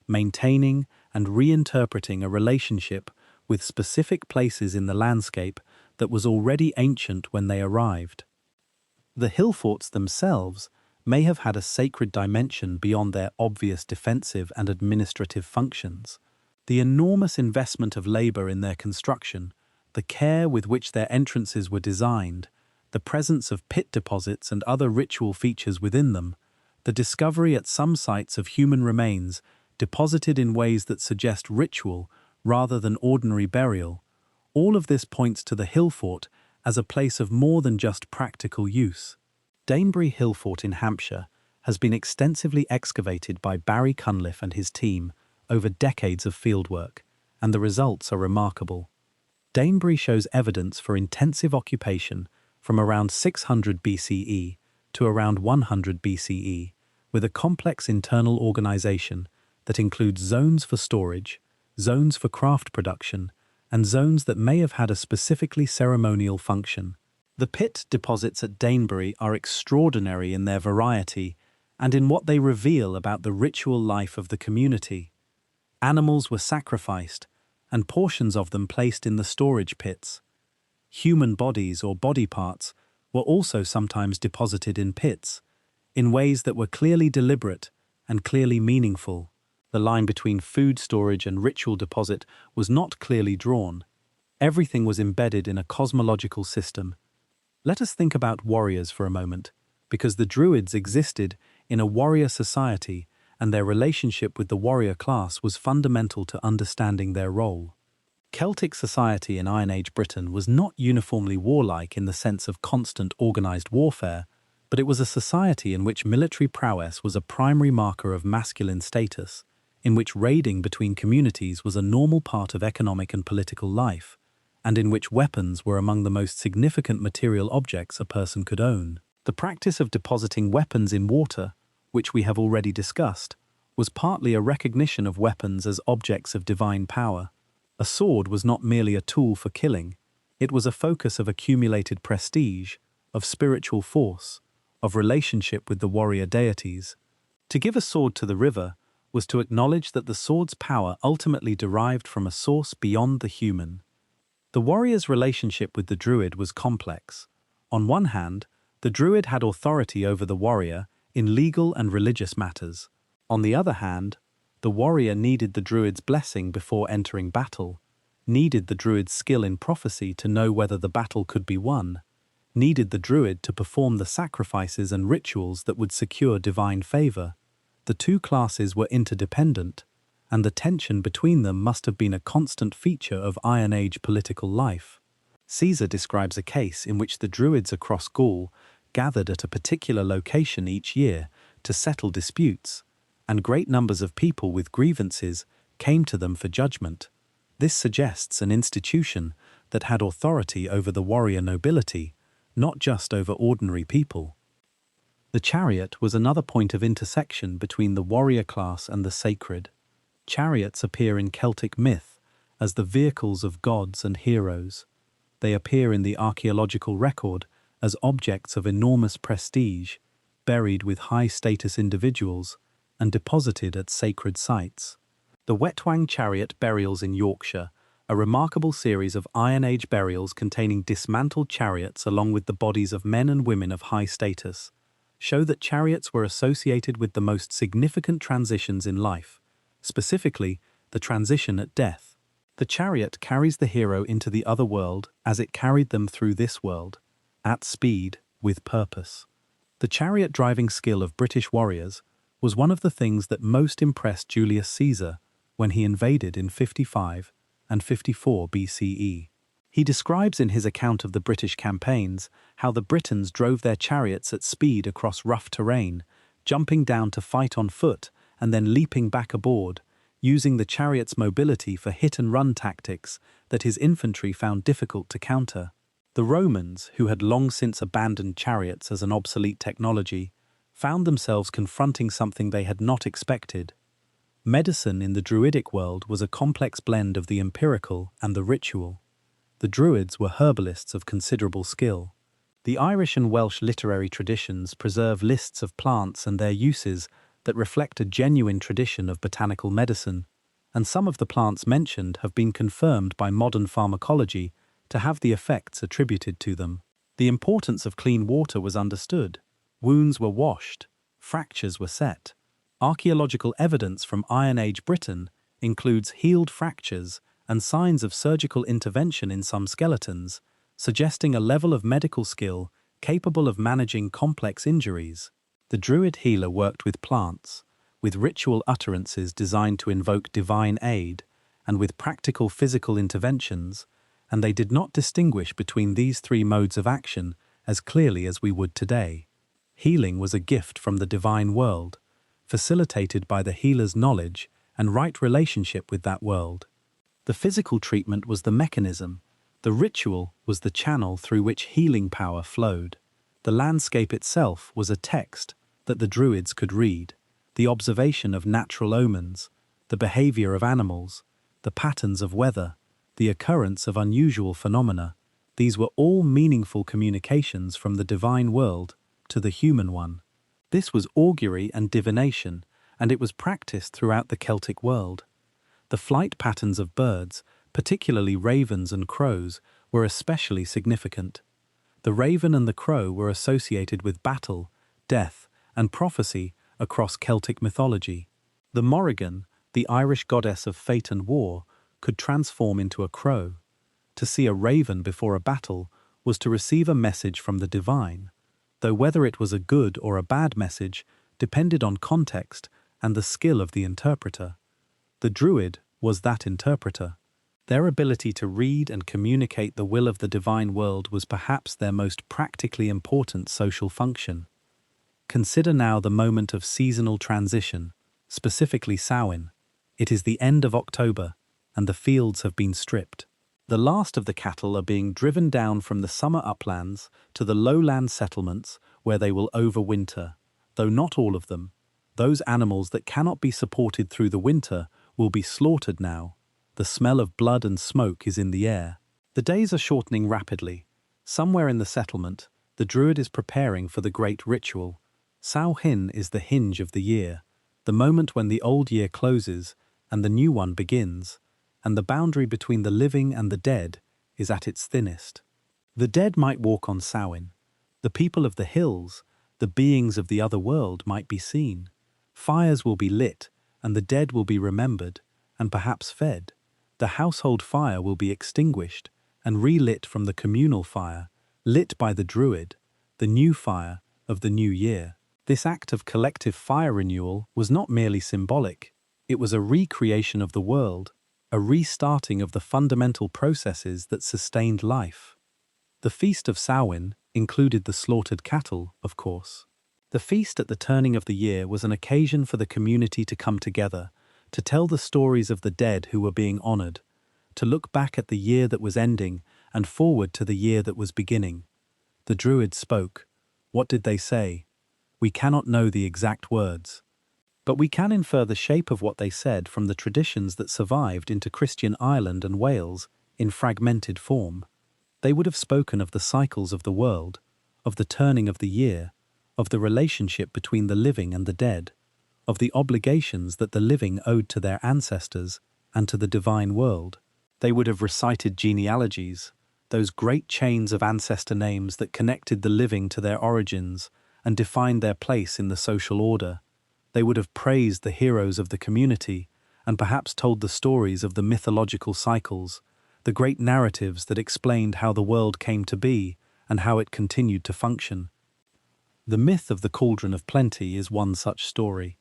maintaining and reinterpreting a relationship with specific places in the landscape that was already ancient when they arrived. The hill forts themselves may have had a sacred dimension beyond their obvious defensive and administrative functions. The enormous investment of labor in their construction, the care with which their entrances were designed, the presence of pit deposits and other ritual features within them, the discovery at some sites of human remains deposited in ways that suggest ritual rather than ordinary burial, all of this points to the hill fort as a place of more than just practical use. Danebury Hill Fort in Hampshire has been extensively excavated by Barry Cunliffe and his team over decades of fieldwork, and the results are remarkable. Danebury shows evidence for intensive occupation from around 600 BCE to around 100 BCE, with a complex internal organization that includes zones for storage, zones for craft production, and zones that may have had a specifically ceremonial function. The pit deposits at Danebury are extraordinary in their variety and in what they reveal about the ritual life of the community. Animals were sacrificed, and portions of them placed in the storage pits. Human bodies or body parts were also sometimes deposited in pits, in ways that were clearly deliberate and clearly meaningful. The line between food storage and ritual deposit was not clearly drawn. Everything was embedded in a cosmological system. Let us think about warriors for a moment, because the Druids existed in a warrior society and their relationship with the warrior class was fundamental to understanding their role. Celtic society in Iron Age Britain was not uniformly warlike in the sense of constant organized warfare, but it was a society in which military prowess was a primary marker of masculine status, in which raiding between communities was a normal part of economic and political life, and in which weapons were among the most significant material objects a person could own. The practice of depositing weapons in water, which we have already discussed, was partly a recognition of weapons as objects of divine power. A sword was not merely a tool for killing, it was a focus of accumulated prestige, of spiritual force, of relationship with the warrior deities. To give a sword to the river was to acknowledge that the sword's power ultimately derived from a source beyond the human. The warrior's relationship with the Druid was complex. On one hand, the Druid had authority over the warrior in legal and religious matters. On the other hand, the warrior needed the Druid's blessing before entering battle, needed the Druid's skill in prophecy to know whether the battle could be won, needed the Druid to perform the sacrifices and rituals that would secure divine favor. The two classes were interdependent, and the tension between them must have been a constant feature of Iron Age political life. Caesar describes a case in which the Druids across Gaul gathered at a particular location each year to settle disputes, and great numbers of people with grievances came to them for judgment. This suggests an institution that had authority over the warrior nobility, not just over ordinary people. The chariot was another point of intersection between the warrior class and the sacred. Chariots appear in Celtic myth as the vehicles of gods and heroes. They appear in the archaeological record as objects of enormous prestige, buried with high-status individuals and deposited at sacred sites. The Wetwang chariot burials in Yorkshire, a remarkable series of Iron Age burials containing dismantled chariots along with the bodies of men and women of high status, show that chariots were associated with the most significant transitions in life. Specifically, the transition at death. The chariot carries the hero into the other world as it carried them through this world, at speed, with purpose. The chariot-driving skill of British warriors was one of the things that most impressed Julius Caesar when he invaded in 55 and 54 BCE. He describes in his account of the British campaigns how the Britons drove their chariots at speed across rough terrain, jumping down to fight on foot and then leaping back aboard, using the chariot's mobility for hit-and-run tactics that his infantry found difficult to counter. The Romans, who had long since abandoned chariots as an obsolete technology, found themselves confronting something they had not expected. Medicine in the Druidic world was a complex blend of the empirical and the ritual. The Druids were herbalists of considerable skill. The Irish and Welsh literary traditions preserve lists of plants and their uses that reflect a genuine tradition of botanical medicine, and some of the plants mentioned have been confirmed by modern pharmacology to have the effects attributed to them. The importance of clean water was understood. Wounds were washed, fractures were set. Archaeological evidence from Iron Age Britain includes healed fractures and signs of surgical intervention in some skeletons, suggesting a level of medical skill capable of managing complex injuries. The Druid healer worked with plants, with ritual utterances designed to invoke divine aid, and with practical physical interventions, and they did not distinguish between these three modes of action as clearly as we would today. Healing was a gift from the divine world, facilitated by the healer's knowledge and right relationship with that world. The physical treatment was the mechanism, the ritual was the channel through which healing power flowed. The landscape itself was a text that the Druids could read, the observation of natural omens, the behavior of animals, the patterns of weather, the occurrence of unusual phenomena. These were all meaningful communications from the divine world to the human one. This was augury and divination, and it was practiced throughout the Celtic world. The flight patterns of birds, particularly ravens and crows, were especially significant. The raven and the crow were associated with battle, death, and prophecy across Celtic mythology. The Morrigan, the Irish goddess of fate and war, could transform into a crow. To see a raven before a battle was to receive a message from the divine, though whether it was a good or a bad message depended on context and the skill of the interpreter. The Druid was that interpreter. Their ability to read and communicate the will of the divine world was perhaps their most practically important social function. Consider now the moment of seasonal transition, specifically Samhain. It is the end of October, and the fields have been stripped. The last of the cattle are being driven down from the summer uplands to the lowland settlements where they will overwinter, though not all of them. Those animals that cannot be supported through the winter will be slaughtered now. The smell of blood and smoke is in the air. The days are shortening rapidly. Somewhere in the settlement, the Druid is preparing for the great ritual. Samhain is the hinge of the year, the moment when the old year closes and the new one begins, and the boundary between the living and the dead is at its thinnest. The dead might walk on Samhain. The people of the hills, the beings of the other world, might be seen. Fires will be lit, and the dead will be remembered, and perhaps fed. The household fire will be extinguished and relit from the communal fire, lit by the Druid, the new fire of the new year. This act of collective fire renewal was not merely symbolic. It was a recreation of the world, a restarting of the fundamental processes that sustained life. The Feast of Samhain included the slaughtered cattle, of course. The feast at the turning of the year was an occasion for the community to come together, to tell the stories of the dead who were being honored, to look back at the year that was ending and forward to the year that was beginning. The Druids spoke. What did they say? We cannot know the exact words, but we can infer the shape of what they said from the traditions that survived into Christian Ireland and Wales in fragmented form. They would have spoken of the cycles of the world, of the turning of the year, of the relationship between the living and the dead, of the obligations that the living owed to their ancestors and to the divine world. They would have recited genealogies, those great chains of ancestor names that connected the living to their origins and defined their place in the social order. They would have praised the heroes of the community and perhaps told the stories of the mythological cycles, the great narratives that explained how the world came to be and how it continued to function. The myth of the Cauldron of Plenty is one such story.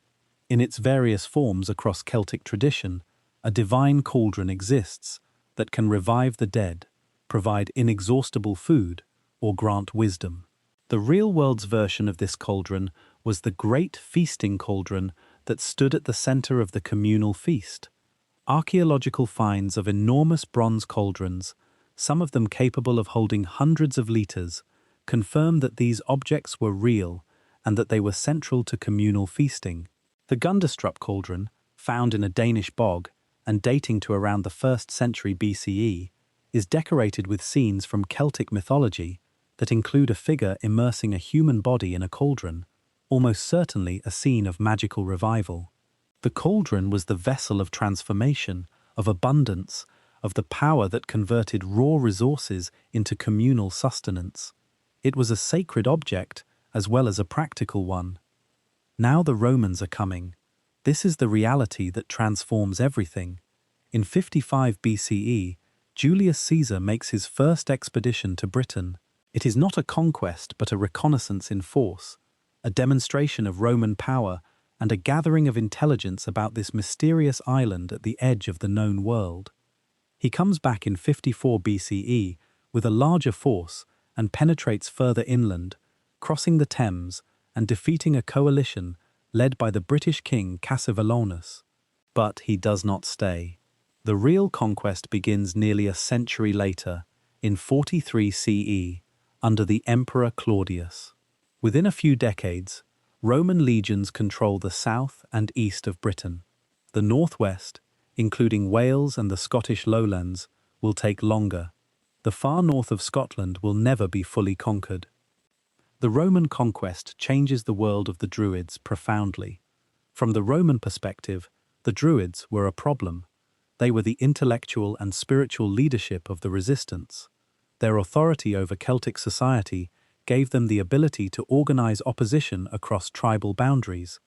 In its various forms across Celtic tradition, a divine cauldron exists that can revive the dead, provide inexhaustible food, or grant wisdom. The real-world's version of this cauldron was the great feasting cauldron that stood at the center of the communal feast. Archaeological finds of enormous bronze cauldrons, some of them capable of holding hundreds of liters, confirm that these objects were real and that they were central to communal feasting. The Gundestrup cauldron, found in a Danish bog and dating to around the 1st century BCE, is decorated with scenes from Celtic mythology that include a figure immersing a human body in a cauldron, almost certainly a scene of magical revival. The cauldron was the vessel of transformation, of abundance, of the power that converted raw resources into communal sustenance. It was a sacred object as well as a practical one. Now the Romans are coming. This is the reality that transforms everything. In 55 BCE, Julius Caesar makes his first expedition to Britain. It is not a conquest but a reconnaissance in force, a demonstration of Roman power and a gathering of intelligence about this mysterious island at the edge of the known world. He comes back in 54 BCE with a larger force and penetrates further inland, crossing the Thames and defeating a coalition led by the British king Cassivellaunus. But he does not stay. The real conquest begins nearly a century later, in 43 CE, under the Emperor Claudius. Within a few decades, Roman legions control the south and east of Britain. The northwest, including Wales and the Scottish lowlands, will take longer. The far north of Scotland will never be fully conquered. The Roman conquest changes the world of the Druids profoundly. From the Roman perspective, the Druids were a problem. They were the intellectual and spiritual leadership of the resistance. Their authority over Celtic society gave them the ability to organize opposition across tribal boundaries.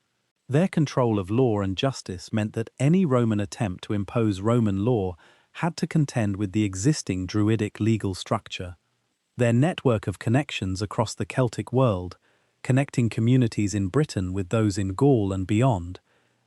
Their control of law and justice meant that any Roman attempt to impose Roman law had to contend with the existing Druidic legal structure. Their network of connections across the Celtic world, connecting communities in Britain with those in Gaul and beyond,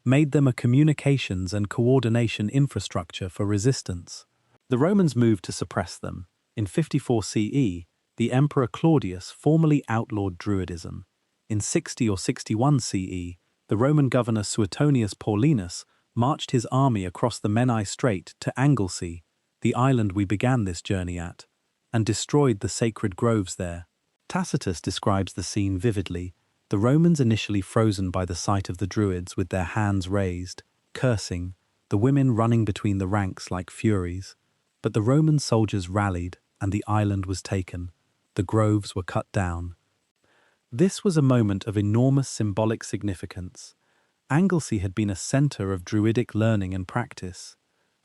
made them a communications and coordination infrastructure for resistance. The Romans moved to suppress them. In 54 CE, the Emperor Claudius formally outlawed Druidism. In 60 or 61 CE, the Roman governor Suetonius Paulinus marched his army across the Menai Strait to Anglesey, the island we began this journey at, and destroyed the sacred groves there. Tacitus describes the scene vividly, the Romans initially frozen by the sight of the Druids with their hands raised, cursing, the women running between the ranks like furies. But the Roman soldiers rallied, and the island was taken. The groves were cut down. This was a moment of enormous symbolic significance. Anglesey had been a centre of Druidic learning and practice,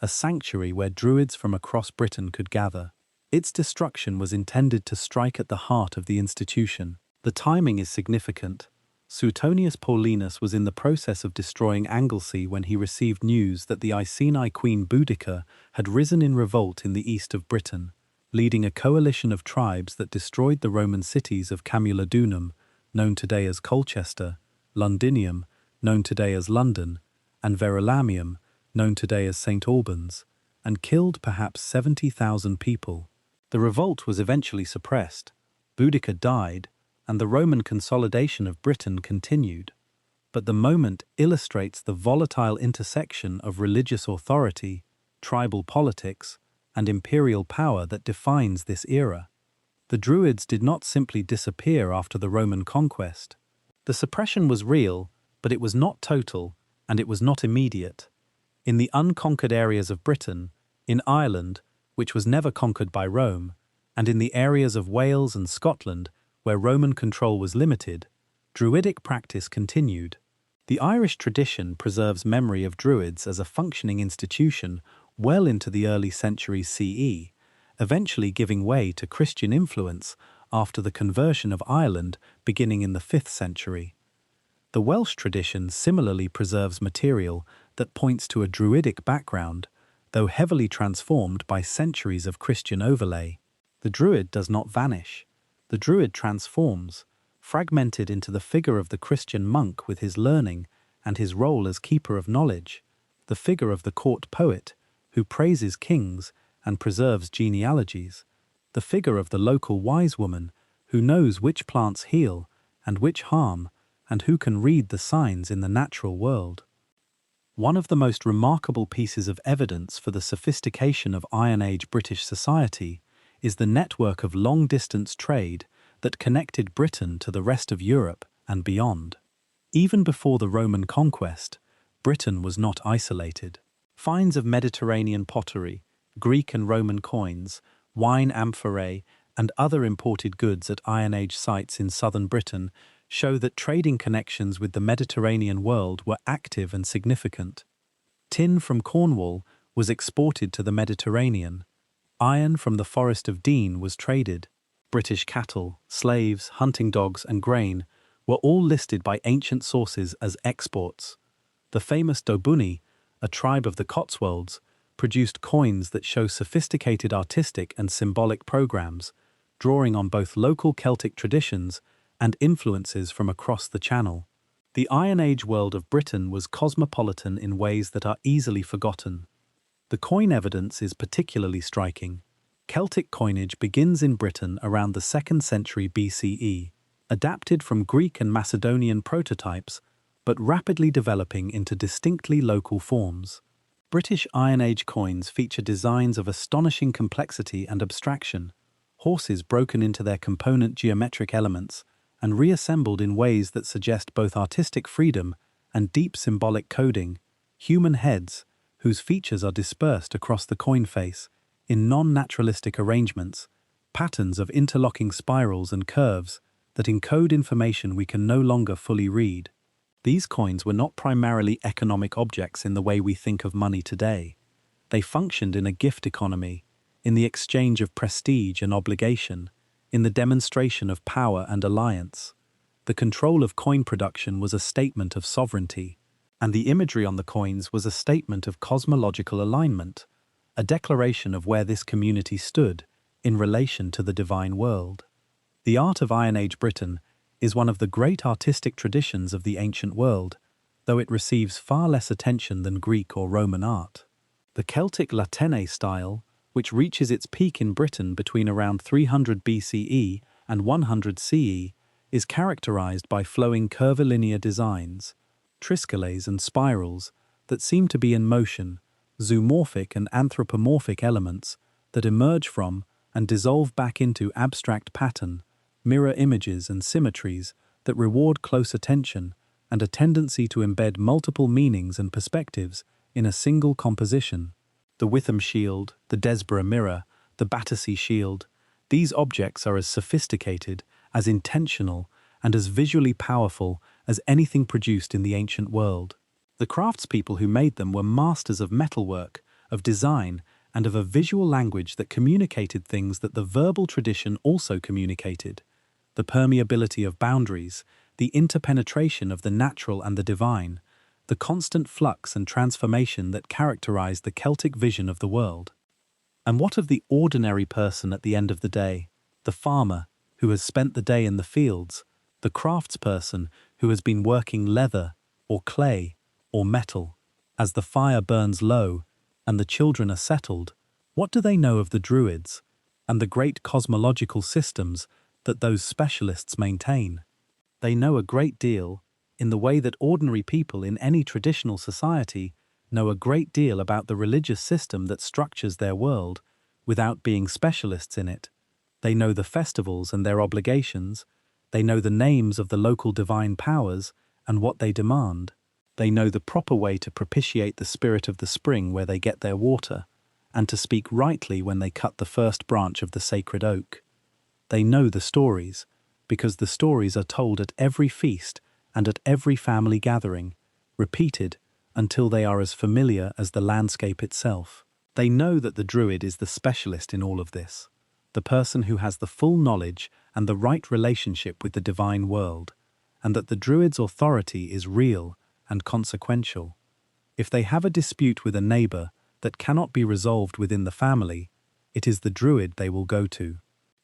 a sanctuary where Druids from across Britain could gather. Its destruction was intended to strike at the heart of the institution. The timing is significant. Suetonius Paulinus was in the process of destroying Anglesey when he received news that the Iceni queen Boudica had risen in revolt in the east of Britain, leading a coalition of tribes that destroyed the Roman cities of Camulodunum, known today as Colchester, Londinium, known today as London, and Verulamium, known today as St. Albans, and killed perhaps 70,000 people. The revolt was eventually suppressed, Boudica died, and the Roman consolidation of Britain continued. But the moment illustrates the volatile intersection of religious authority, tribal politics, and imperial power that defines this era. The Druids did not simply disappear after the Roman conquest. The suppression was real, but it was not total, and it was not immediate. In the unconquered areas of Britain, in Ireland, which was never conquered by Rome, and in the areas of Wales and Scotland, where Roman control was limited, Druidic practice continued. The Irish tradition preserves memory of Druids as a functioning institution well into the early centuries CE, eventually giving way to Christian influence after the conversion of Ireland beginning in the 5th century. The Welsh tradition similarly preserves material that points to a Druidic background, though heavily transformed by centuries of Christian overlay. The Druid does not vanish. The Druid transforms, fragmented into the figure of the Christian monk with his learning and his role as keeper of knowledge, the figure of the court poet, who praises kings and preserves genealogies, the figure of the local wise woman, who knows which plants heal and which harm, and who can read the signs in the natural world. One of the most remarkable pieces of evidence for the sophistication of Iron Age British society is the network of long-distance trade that connected Britain to the rest of Europe and beyond. Even before the Roman conquest, Britain was not isolated. Finds of Mediterranean pottery, Greek and Roman coins, wine amphorae, and other imported goods at Iron Age sites in southern Britain show that trading connections with the Mediterranean world were active and significant. Tin from Cornwall was exported to the Mediterranean. Iron from the Forest of Dean was traded. British cattle, slaves, hunting dogs, and grain were all listed by ancient sources as exports. The famous Dobunni, a tribe of the Cotswolds, produced coins that show sophisticated artistic and symbolic programs, drawing on both local Celtic traditions and influences from across the Channel. The Iron Age world of Britain was cosmopolitan in ways that are easily forgotten. The coin evidence is particularly striking. Celtic coinage begins in Britain around the 2nd century BCE, adapted from Greek and Macedonian prototypes, but rapidly developing into distinctly local forms. British Iron Age coins feature designs of astonishing complexity and abstraction, horses broken into their component geometric elements and reassembled in ways that suggest both artistic freedom and deep symbolic coding, human heads, whose features are dispersed across the coin face in non-naturalistic arrangements, patterns of interlocking spirals and curves that encode information we can no longer fully read. These coins were not primarily economic objects in the way we think of money today. They functioned in a gift economy, in the exchange of prestige and obligation, in the demonstration of power and alliance. The control of coin production was a statement of sovereignty, and the imagery on the coins was a statement of cosmological alignment, a declaration of where this community stood in relation to the divine world. The art of Iron Age Britain is one of the great artistic traditions of the ancient world, though it receives far less attention than Greek or Roman art. The Celtic Latène style, which reaches its peak in Britain between around 300 BCE and 100 CE, is characterized by flowing curvilinear designs, triskelies and spirals that seem to be in motion, zoomorphic and anthropomorphic elements that emerge from and dissolve back into abstract pattern, mirror images and symmetries that reward close attention and a tendency to embed multiple meanings and perspectives in a single composition. The Witham shield, the Desborough mirror, the Battersea shield, these objects are as sophisticated, as intentional, and as visually powerful as anything produced in the ancient world. The craftspeople who made them were masters of metalwork, of design, and of a visual language that communicated things that the verbal tradition also communicated: the permeability of boundaries, the interpenetration of the natural and the divine, the constant flux and transformation that characterized the Celtic vision of the world. And what of the ordinary person at the end of the day, the farmer who has spent the day in the fields, the craftsperson who has been working leather or clay or metal? As the fire burns low and the children are settled, what do they know of the Druids and the great cosmological systems that those specialists maintain? They know a great deal in the way that ordinary people in any traditional society know a great deal about the religious system that structures their world without being specialists in it. They know the festivals and their obligations. They know the names of the local divine powers and what they demand. They know the proper way to propitiate the spirit of the spring where they get their water, and to speak rightly when they cut the first branch of the sacred oak. They know the stories, because the stories are told at every feast and at every family gathering, repeated until they are as familiar as the landscape itself. They know that the Druid is the specialist in all of this, the person who has the full knowledge and the right relationship with the divine world, and that the Druid's authority is real and consequential. If they have a dispute with a neighbor that cannot be resolved within the family, it is the Druid they will go to.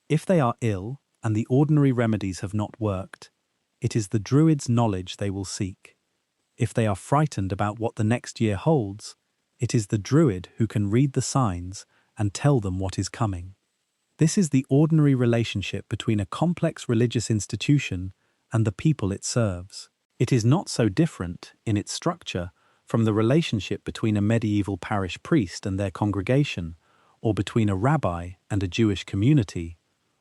If they are ill and the ordinary remedies have not worked, it is the Druid's knowledge they will seek. If they are frightened about what the next year holds, it is the Druid who can read the signs and tell them what is coming. This is the ordinary relationship between a complex religious institution and the people it serves. It is not so different, in its structure, from the relationship between a medieval parish priest and their congregation, or between a rabbi and a Jewish community,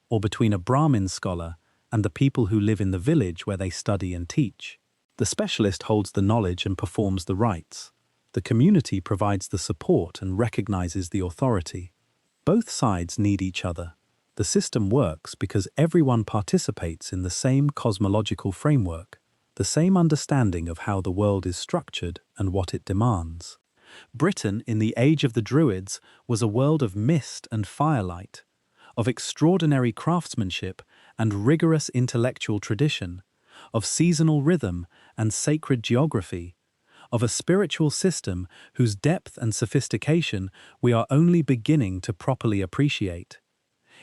or between a Brahmin scholar and the people who live in the village where they study and teach. The specialist holds the knowledge and performs the rites. The community provides the support and recognizes the authority. Both sides need each other. The system works because everyone participates in the same cosmological framework, the same understanding of how the world is structured and what it demands. Britain in the age of the Druids was a world of mist and firelight, of extraordinary craftsmanship and rigorous intellectual tradition, of seasonal rhythm and sacred geography, of a spiritual system whose depth and sophistication we are only beginning to properly appreciate.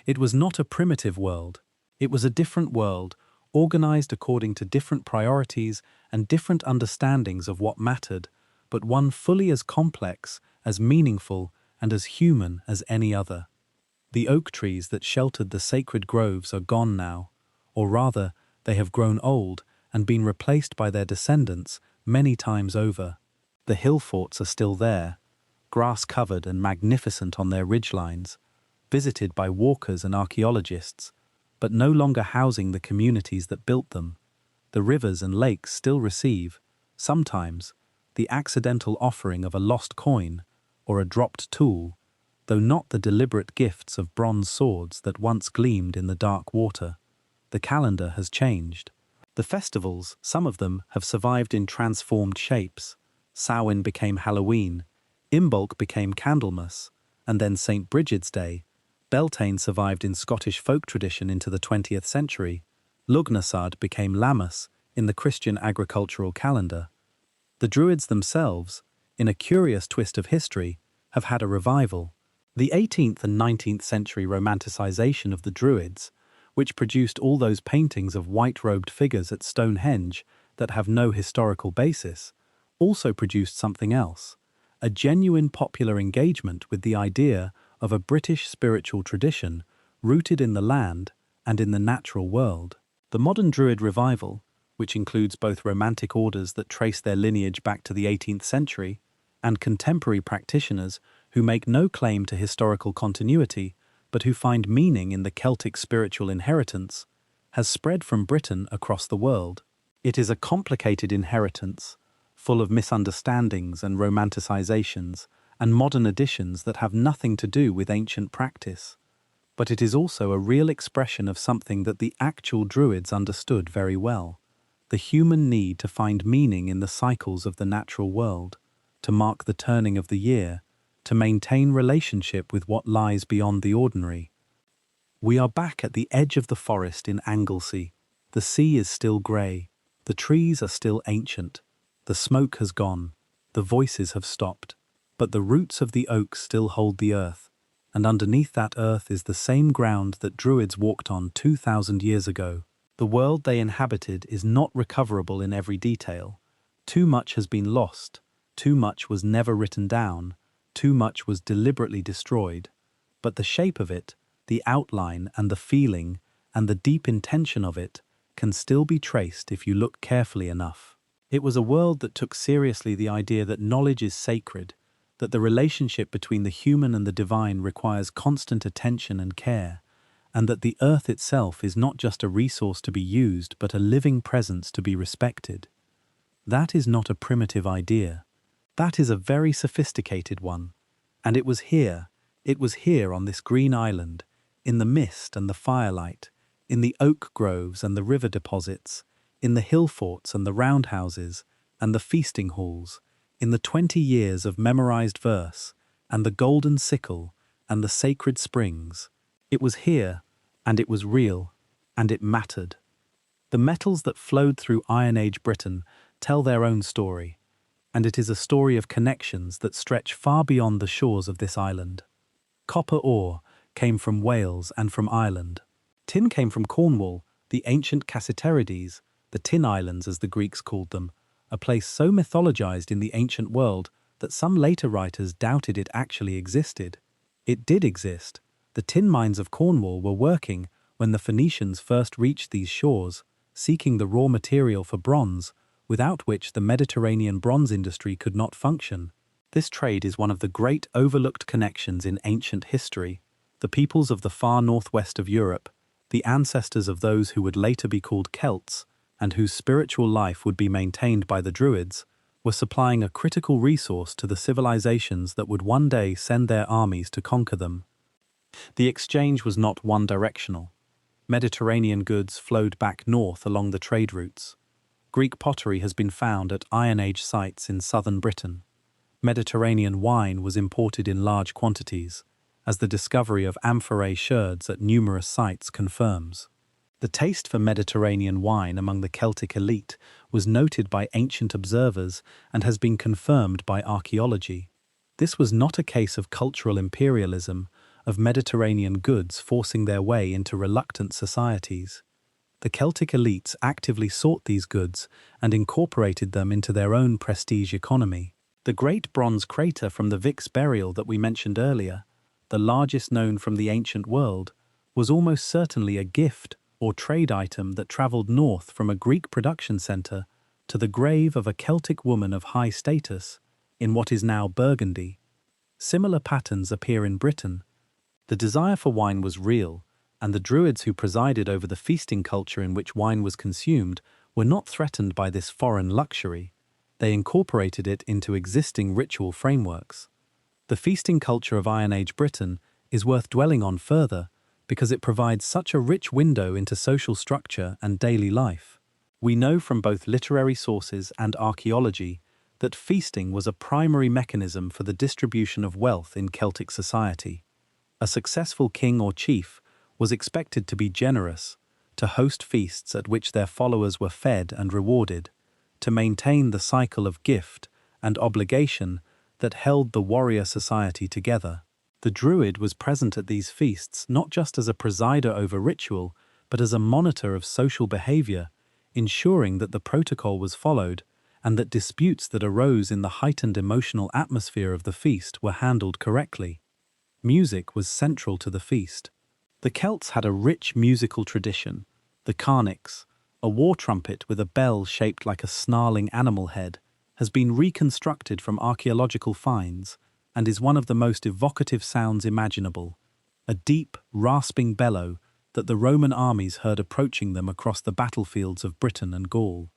It was not a primitive world. It was a different world, organized according to different priorities and different understandings of what mattered, but one fully as complex, as meaningful, and as human as any other. The oak trees that sheltered the sacred groves are gone now, or rather, they have grown old and been replaced by their descendants many times over. The hill forts are still there, grass-covered and magnificent on their ridgelines, visited by walkers and archaeologists, but no longer housing the communities that built them. The rivers and lakes still receive, sometimes, the accidental offering of a lost coin or a dropped tool, though not the deliberate gifts of bronze swords that once gleamed in the dark water. The calendar has changed. The festivals, some of them, have survived in transformed shapes. Samhain became Halloween, Imbolc became Candlemas, and then St. Bridget's Day. Beltane survived in Scottish folk tradition into the 20th century. Lugnasad became Lammas in the Christian agricultural calendar. The Druids themselves, in a curious twist of history, have had a revival. The 18th and 19th century romanticization of the Druids, which produced all those paintings of white-robed figures at Stonehenge that have no historical basis, also produced something else, a genuine popular engagement with the idea of a British spiritual tradition rooted in the land and in the natural world. The modern Druid revival, which includes both romantic orders that trace their lineage back to the 18th century and contemporary practitioners who make no claim to historical continuity but who find meaning in the Celtic spiritual inheritance, has spread from Britain across the world. It is a complicated inheritance, full of misunderstandings and romanticizations, and modern additions that have nothing to do with ancient practice. But it is also a real expression of something that the actual Druids understood very well: the human need to find meaning in the cycles of the natural world, to mark the turning of the year, to maintain relationship with what lies beyond the ordinary. We are back at the edge of the forest in Anglesey. The sea is still grey, the trees are still ancient, the smoke has gone, the voices have stopped, but the roots of the oak still hold the earth, and underneath that earth is the same ground that Druids walked on 2,000 years ago. The world they inhabited is not recoverable in every detail. Too much has been lost, too much was never written down, too much was deliberately destroyed, but the shape of it, the outline and the feeling and the deep intention of it can still be traced if you look carefully enough. It was a world that took seriously the idea that knowledge is sacred, that the relationship between the human and the divine requires constant attention and care, and that the earth itself is not just a resource to be used but a living presence to be respected. That is not a primitive idea. That is a very sophisticated one, and it was here on this green island, in the mist and the firelight, in the oak groves and the river deposits, in the hill forts and the roundhouses and the feasting halls, in the 20 years of memorized verse and the golden sickle and the sacred springs. It was here, and it was real, and it mattered. The metals that flowed through Iron Age Britain tell their own story, and it is a story of connections that stretch far beyond the shores of this island. Copper ore came from Wales and from Ireland. Tin came from Cornwall, the ancient Cassiterides, the Tin Islands as the Greeks called them, a place so mythologized in the ancient world that some later writers doubted it actually existed. It did exist. The tin mines of Cornwall were working when the Phoenicians first reached these shores, seeking the raw material for bronze, without which the Mediterranean bronze industry could not function. This trade is one of the great overlooked connections in ancient history. The peoples of the far northwest of Europe, the ancestors of those who would later be called Celts, and whose spiritual life would be maintained by the Druids, were supplying a critical resource to the civilizations that would one day send their armies to conquer them. The exchange was not one-directional. Mediterranean goods flowed back north along the trade routes. Greek pottery has been found at Iron Age sites in southern Britain. Mediterranean wine was imported in large quantities, as the discovery of amphorae sherds at numerous sites confirms. The taste for Mediterranean wine among the Celtic elite was noted by ancient observers and has been confirmed by archaeology. This was not a case of cultural imperialism, of Mediterranean goods forcing their way into reluctant societies. The Celtic elites actively sought these goods and incorporated them into their own prestige economy. The great bronze crater from the Vix burial that we mentioned earlier, the largest known from the ancient world, was almost certainly a gift or trade item that travelled north from a Greek production centre to the grave of a Celtic woman of high status in what is now Burgundy. Similar patterns appear in Britain. The desire for wine was real, and the Druids who presided over the feasting culture in which wine was consumed were not threatened by this foreign luxury. They incorporated it into existing ritual frameworks. The feasting culture of Iron Age Britain is worth dwelling on further because it provides such a rich window into social structure and daily life. We know from both literary sources and archaeology that feasting was a primary mechanism for the distribution of wealth in Celtic society. A successful king or chief was expected to be generous, to host feasts at which their followers were fed and rewarded, to maintain the cycle of gift and obligation that held the warrior society together. The Druid was present at these feasts not just as a presider over ritual, but as a monitor of social behavior, ensuring that the protocol was followed and that disputes that arose in the heightened emotional atmosphere of the feast were handled correctly. Music was central to the feast. The Celts had a rich musical tradition. The carnix, a war trumpet with a bell shaped like a snarling animal head, has been reconstructed from archaeological finds and is one of the most evocative sounds imaginable, a deep, rasping bellow that the Roman armies heard approaching them across the battlefields of Britain and Gaul.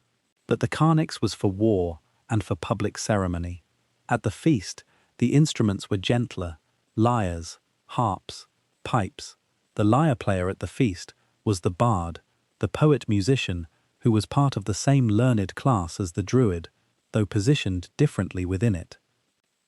But the carnix was for war and for public ceremony. At the feast, the instruments were gentler: lyres, harps, pipes. The lyre player at the feast was the bard, the poet-musician, who was part of the same learned class as the druid, though positioned differently within it.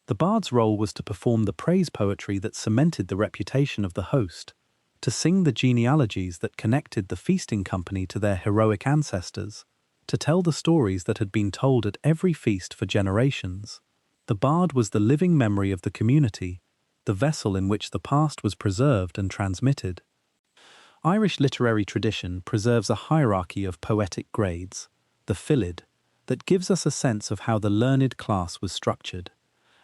The bard's role was to perform the praise poetry that cemented the reputation of the host, to sing the genealogies that connected the feasting company to their heroic ancestors, to tell the stories that had been told at every feast for generations. The bard was the living memory of the community, the vessel in which the past was preserved and transmitted. Irish literary tradition preserves a hierarchy of poetic grades, the Philid, that gives us a sense of how the learned class was structured.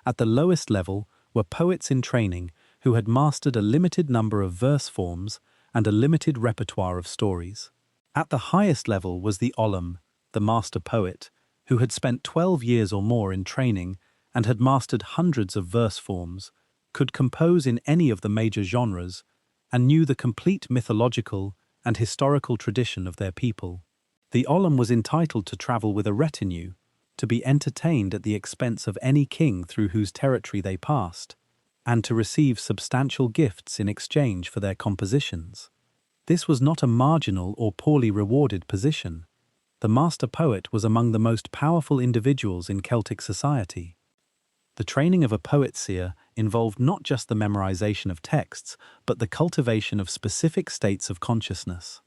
At the lowest level were poets in training who had mastered a limited number of verse forms and a limited repertoire of stories. At the highest level was the Ollum, the master poet, who had spent 12 years or more in training and had mastered hundreds of verse forms, could compose in any of the major genres, and knew the complete mythological and historical tradition of their people. The Ollum was entitled to travel with a retinue, to be entertained at the expense of any king through whose territory they passed, and to receive substantial gifts in exchange for their compositions. This was not a marginal or poorly rewarded position. The master poet was among the most powerful individuals in Celtic society. The training of a poet-seer involved not just the memorization of texts, but the cultivation of specific states of consciousness.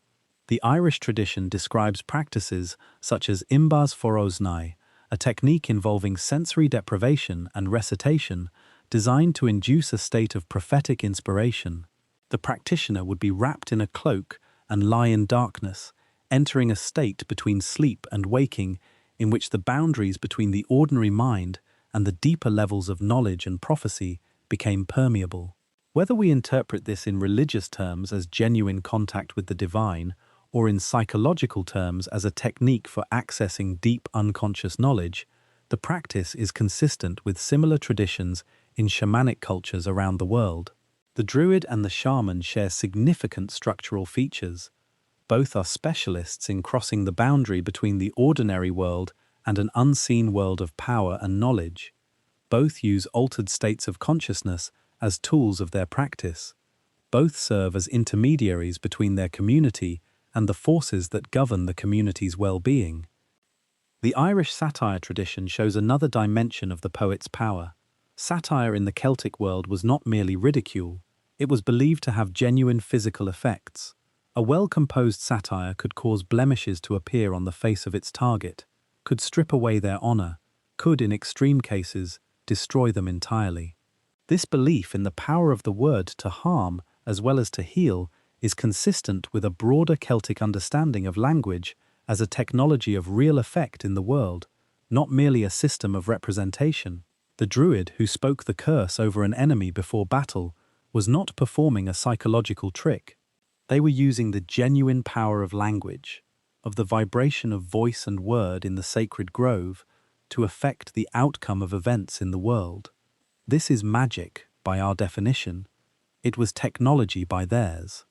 The Irish tradition describes practices such as imbas foroznai, a technique involving sensory deprivation and recitation designed to induce a state of prophetic inspiration. The practitioner would be wrapped in a cloak and lie in darkness, entering a state between sleep and waking in which the boundaries between the ordinary mind and the deeper levels of knowledge and prophecy became permeable. Whether we interpret this in religious terms as genuine contact with the divine, or in psychological terms as a technique for accessing deep unconscious knowledge, the practice is consistent with similar traditions in shamanic cultures around the world. The Druid and the shaman share significant structural features. Both are specialists in crossing the boundary between the ordinary world and an unseen world of power and knowledge. Both use altered states of consciousness as tools of their practice. Both serve as intermediaries between their community and the forces that govern the community's well-being. The Irish satire tradition shows another dimension of the poet's power. Satire in the Celtic world was not merely ridicule, it was believed to have genuine physical effects. A well-composed satire could cause blemishes to appear on the face of its target, could strip away their honor, could, in extreme cases, destroy them entirely. This belief in the power of the word to harm as well as to heal is consistent with a broader Celtic understanding of language as a technology of real effect in the world, not merely a system of representation. The Druid who spoke the curse over an enemy before battle was not performing a psychological trick. They were using the genuine power of language, of the vibration of voice and word in the sacred grove, to affect the outcome of events in the world. This is magic, by our definition. It was technology by theirs.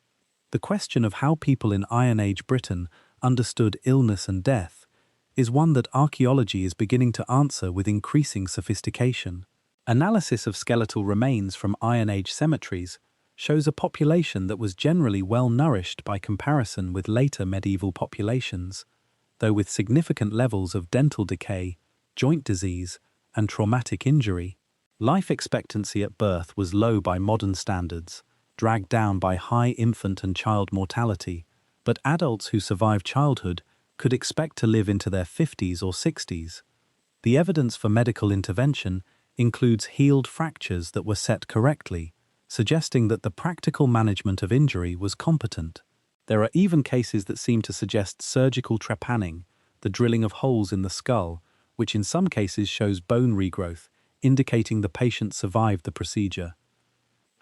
The question of how people in Iron Age Britain understood illness and death is one that archaeology is beginning to answer with increasing sophistication. Analysis of skeletal remains from Iron Age cemeteries shows a population that was generally well-nourished by comparison with later medieval populations, though with significant levels of dental decay, joint disease, and traumatic injury. Life expectancy at birth was low by modern standards, dragged down by high infant and child mortality, but adults who survived childhood could expect to live into their 50s or 60s. The evidence for medical intervention includes healed fractures that were set correctly, suggesting that the practical management of injury was competent. There are even cases that seem to suggest surgical trepanning, the drilling of holes in the skull, which in some cases shows bone regrowth, indicating the patient survived the procedure.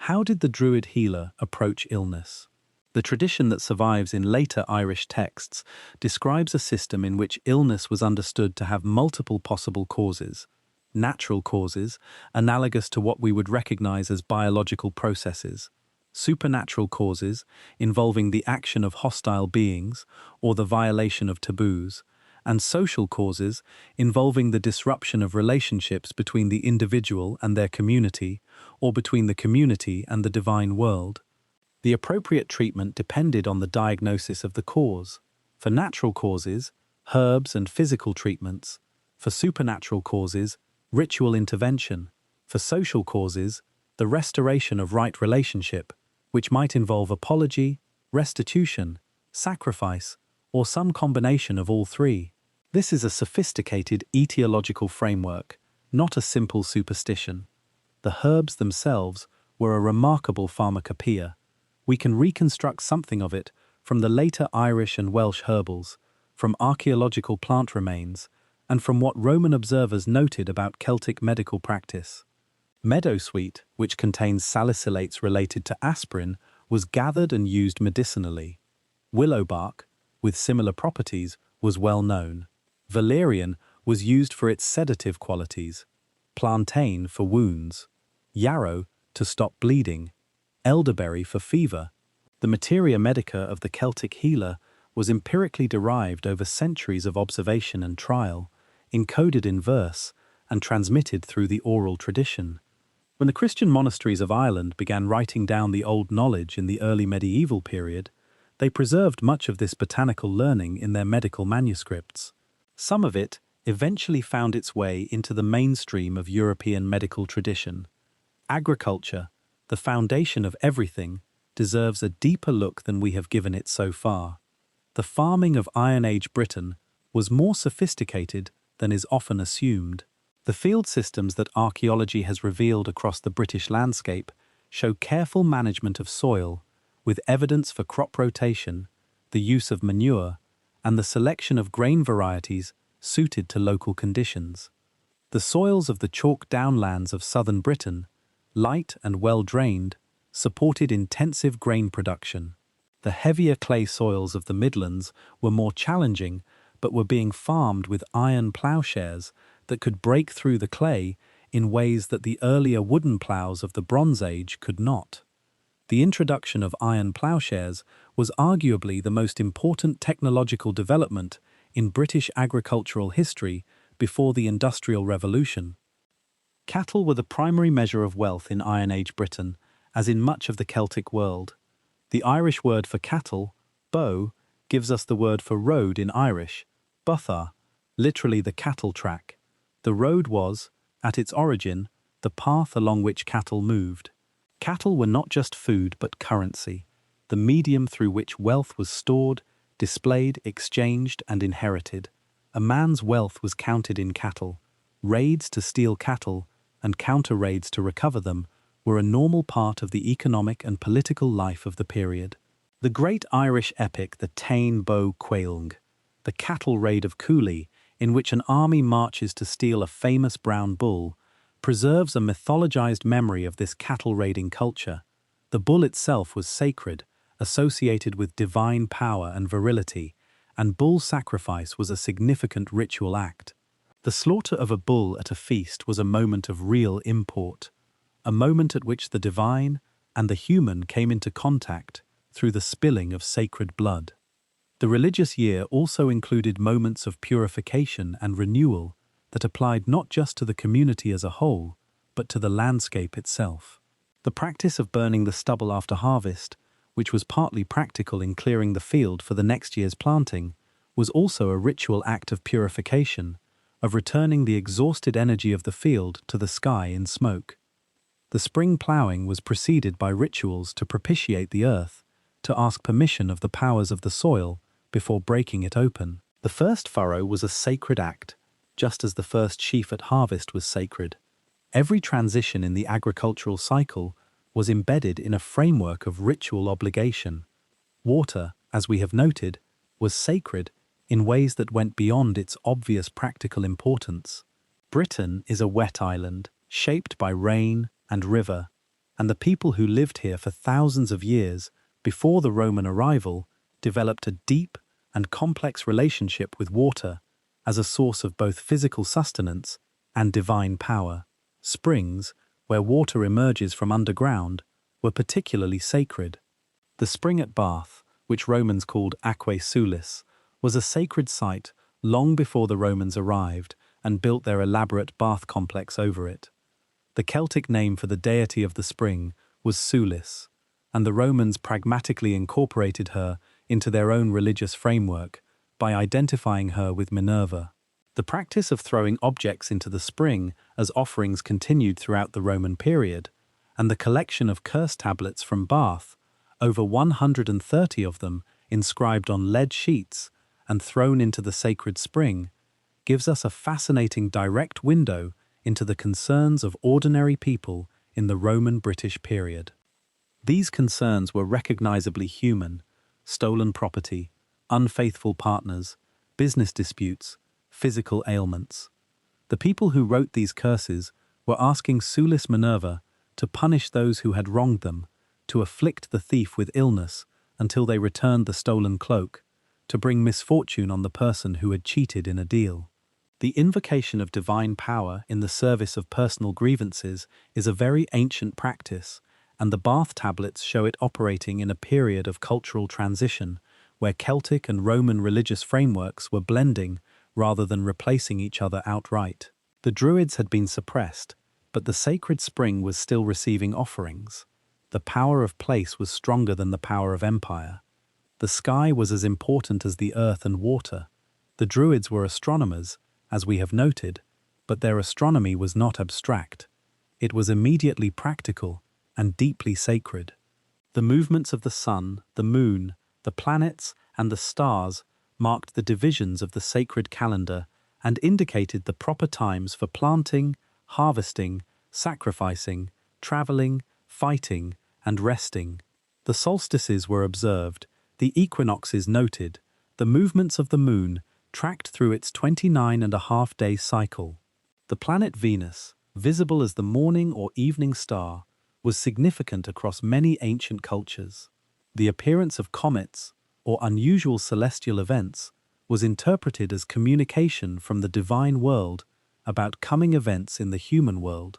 How did the Druid healer approach illness? The tradition that survives in later Irish texts describes a system in which illness was understood to have multiple possible causes. Natural causes, analogous to what we would recognize as biological processes. Supernatural causes, involving the action of hostile beings or the violation of taboos. And social causes, involving the disruption of relationships between the individual and their community, or between the community and the divine world. The appropriate treatment depended on the diagnosis of the cause. For natural causes, herbs and physical treatments. For supernatural causes, ritual intervention. For social causes, the restoration of right relationship, which might involve apology, restitution, sacrifice, or some combination of all three. This is a sophisticated etiological framework, not a simple superstition. The herbs themselves were a remarkable pharmacopoeia. We can reconstruct something of it from the later Irish and Welsh herbals, from archaeological plant remains, and from what Roman observers noted about Celtic medical practice. Meadowsweet, which contains salicylates related to aspirin, was gathered and used medicinally. Willow bark, with similar properties, was well known. Valerian was used for its sedative qualities, plantain for wounds, yarrow to stop bleeding, elderberry for fever. The materia medica of the Celtic healer was empirically derived over centuries of observation and trial, encoded in verse, and transmitted through the oral tradition. When the Christian monasteries of Ireland began writing down the old knowledge in the early medieval period, they preserved much of this botanical learning in their medical manuscripts. Some of it eventually found its way into the mainstream of European medical tradition. Agriculture, the foundation of everything, deserves a deeper look than we have given it so far. The farming of Iron Age Britain was more sophisticated than is often assumed. The field systems that archaeology has revealed across the British landscape show careful management of soil, with evidence for crop rotation, the use of manure, and the selection of grain varieties suited to local conditions. The soils of the chalk downlands of southern Britain, light and well-drained, supported intensive grain production. The heavier clay soils of the Midlands were more challenging, but were being farmed with iron ploughshares that could break through the clay in ways that the earlier wooden ploughs of the Bronze Age could not. The introduction of iron ploughshares was arguably the most important technological development in British agricultural history before the Industrial Revolution. Cattle were the primary measure of wealth in Iron Age Britain, as in much of the Celtic world. The Irish word for cattle, bow, gives us the word for road in Irish, botha, literally the cattle track. The road was, at its origin, the path along which cattle moved. Cattle were not just food but currency, the medium through which wealth was stored, displayed, exchanged, and inherited. A man's wealth was counted in cattle. Raids to steal cattle and counter-raids to recover them were a normal part of the economic and political life of the period. The great Irish epic The Táin Bó Cúailnge, the cattle raid of Cooley, in which an army marches to steal a famous brown bull, preserves a mythologized memory of this cattle-raiding culture. The bull itself was sacred, associated with divine power and virility, and bull sacrifice was a significant ritual act. The slaughter of a bull at a feast was a moment of real import, a moment at which the divine and the human came into contact through the spilling of sacred blood. The religious year also included moments of purification and renewal that applied not just to the community as a whole, but to the landscape itself. The practice of burning the stubble after harvest, which was partly practical in clearing the field for the next year's planting, was also a ritual act of purification, of returning the exhausted energy of the field to the sky in smoke. The spring ploughing was preceded by rituals to propitiate the earth, to ask permission of the powers of the soil before breaking it open. The first furrow was a sacred act, just as the first sheaf at harvest was sacred. Every transition in the agricultural cycle was embedded in a framework of ritual obligation. Water, as we have noted, was sacred in ways that went beyond its obvious practical importance. Britain is a wet island, shaped by rain and river, and the people who lived here for thousands of years before the Roman arrival developed a deep and complex relationship with water as a source of both physical sustenance and divine power. Springs, where water emerges from underground, were particularly sacred. The spring at Bath, which Romans called Aquae Sulis, was a sacred site long before the Romans arrived and built their elaborate bath complex over it. The Celtic name for the deity of the spring was Sulis, and the Romans pragmatically incorporated her into their own religious framework by identifying her with Minerva. The practice of throwing objects into the spring as offerings continued throughout the Roman period, and the collection of curse tablets from Bath, over 130 of them inscribed on lead sheets and thrown into the sacred spring, gives us a fascinating direct window into the concerns of ordinary people in the Roman-British period. These concerns were recognizably human: stolen property, unfaithful partners, business disputes, physical ailments. The people who wrote these curses were asking Sulis Minerva to punish those who had wronged them, to afflict the thief with illness until they returned the stolen cloak, to bring misfortune on the person who had cheated in a deal. The invocation of divine power in the service of personal grievances is a very ancient practice, and the Bath tablets show it operating in a period of cultural transition, where Celtic and Roman religious frameworks were blending rather than replacing each other outright. The Druids had been suppressed, but the sacred spring was still receiving offerings. The power of place was stronger than the power of empire. The sky was as important as the earth and water. The Druids were astronomers, as we have noted, but their astronomy was not abstract. It was immediately practical and deeply sacred. The movements of the sun, the moon, the planets, and the stars marked the divisions of the sacred calendar and indicated the proper times for planting, harvesting, sacrificing, traveling, fighting, and resting. The solstices were observed, the equinoxes noted, the movements of the moon tracked through its 29.5-day cycle. The planet Venus, visible as the morning or evening star, was significant across many ancient cultures. The appearance of comets, or unusual celestial events, was interpreted as communication from the divine world about coming events in the human world.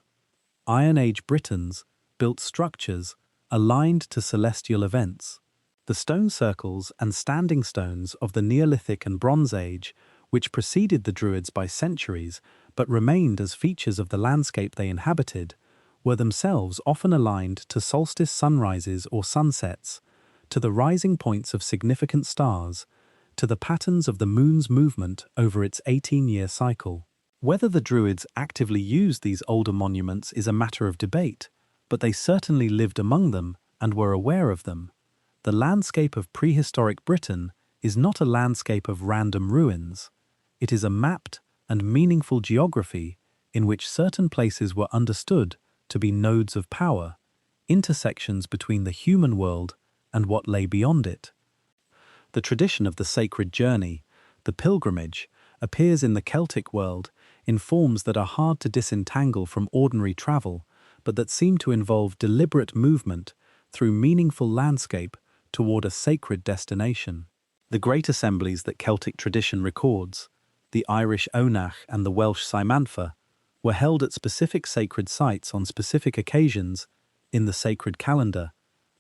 Iron Age Britons built structures aligned to celestial events. The stone circles and standing stones of the Neolithic and Bronze Age, which preceded the Druids by centuries but remained as features of the landscape they inhabited, were themselves often aligned to solstice sunrises or sunsets, to the rising points of significant stars, to the patterns of the moon's movement over its 18-year cycle. Whether the Druids actively used these older monuments is a matter of debate, but they certainly lived among them and were aware of them. The landscape of prehistoric Britain is not a landscape of random ruins. It is a mapped and meaningful geography in which certain places were understood to be nodes of power, intersections between the human world and what lay beyond it. The tradition of the sacred journey, the pilgrimage, appears in the Celtic world in forms that are hard to disentangle from ordinary travel, but that seem to involve deliberate movement through meaningful landscape toward a sacred destination. The great assemblies that Celtic tradition records, the Irish Onach and the Welsh Cymanfa, were held at specific sacred sites on specific occasions in the sacred calendar,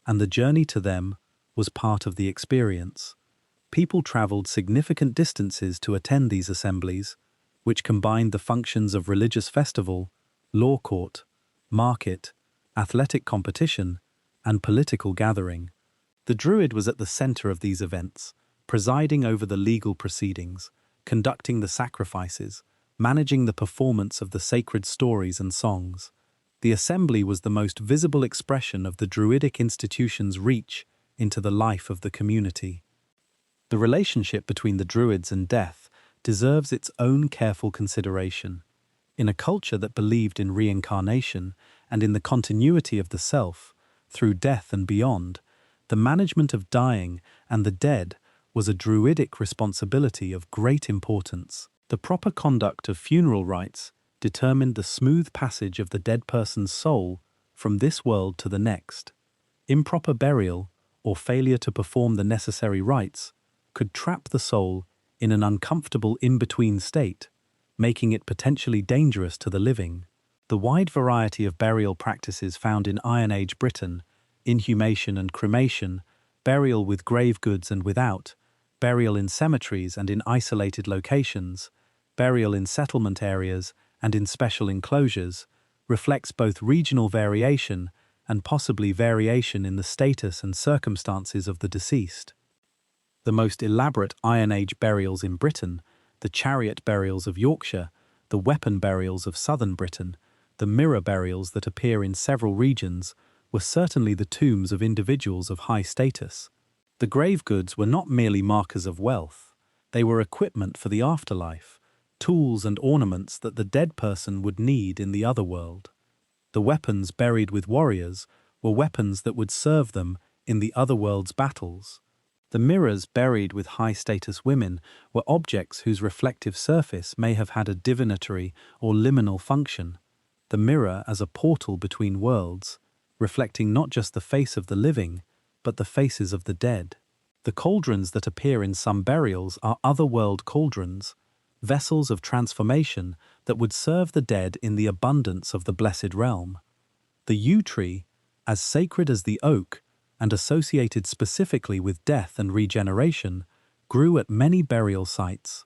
and the journey to them was part of the experience. People travelled significant distances to attend these assemblies, which combined the functions of religious festival, law court, market, athletic competition, and political gathering. The Druid was at the centre of these events, presiding over the legal proceedings, conducting the sacrifices, managing the performance of the sacred stories and songs. The assembly was the most visible expression of the Druidic institution's reach into the life of the community. The relationship between the Druids and death deserves its own careful consideration. In a culture that believed in reincarnation and in the continuity of the self, through death and beyond, the management of dying and the dead was a Druidic responsibility of great importance. The proper conduct of funeral rites determined the smooth passage of the dead person's soul from this world to the next. Improper burial, or failure to perform the necessary rites, could trap the soul in an uncomfortable in-between state, making it potentially dangerous to the living. The wide variety of burial practices found in Iron Age Britain, inhumation and cremation, burial with grave goods and without, burial in cemeteries and in isolated locations, burial in settlement areas and in special enclosures, reflects both regional variation and possibly variation in the status and circumstances of the deceased. The most elaborate Iron Age burials in Britain, the chariot burials of Yorkshire, the weapon burials of southern Britain, the mirror burials that appear in several regions, were certainly the tombs of individuals of high status. The grave goods were not merely markers of wealth, they were equipment for the afterlife, tools and ornaments that the dead person would need in the other world. The weapons buried with warriors were weapons that would serve them in the other world's battles. The mirrors buried with high-status women were objects whose reflective surface may have had a divinatory or liminal function, the mirror as a portal between worlds, reflecting not just the face of the living, but the faces of the dead. The cauldrons that appear in some burials are otherworld cauldrons, vessels of transformation that would serve the dead in the abundance of the blessed realm. The yew tree, as sacred as the oak, and associated specifically with death and regeneration, grew at many burial sites.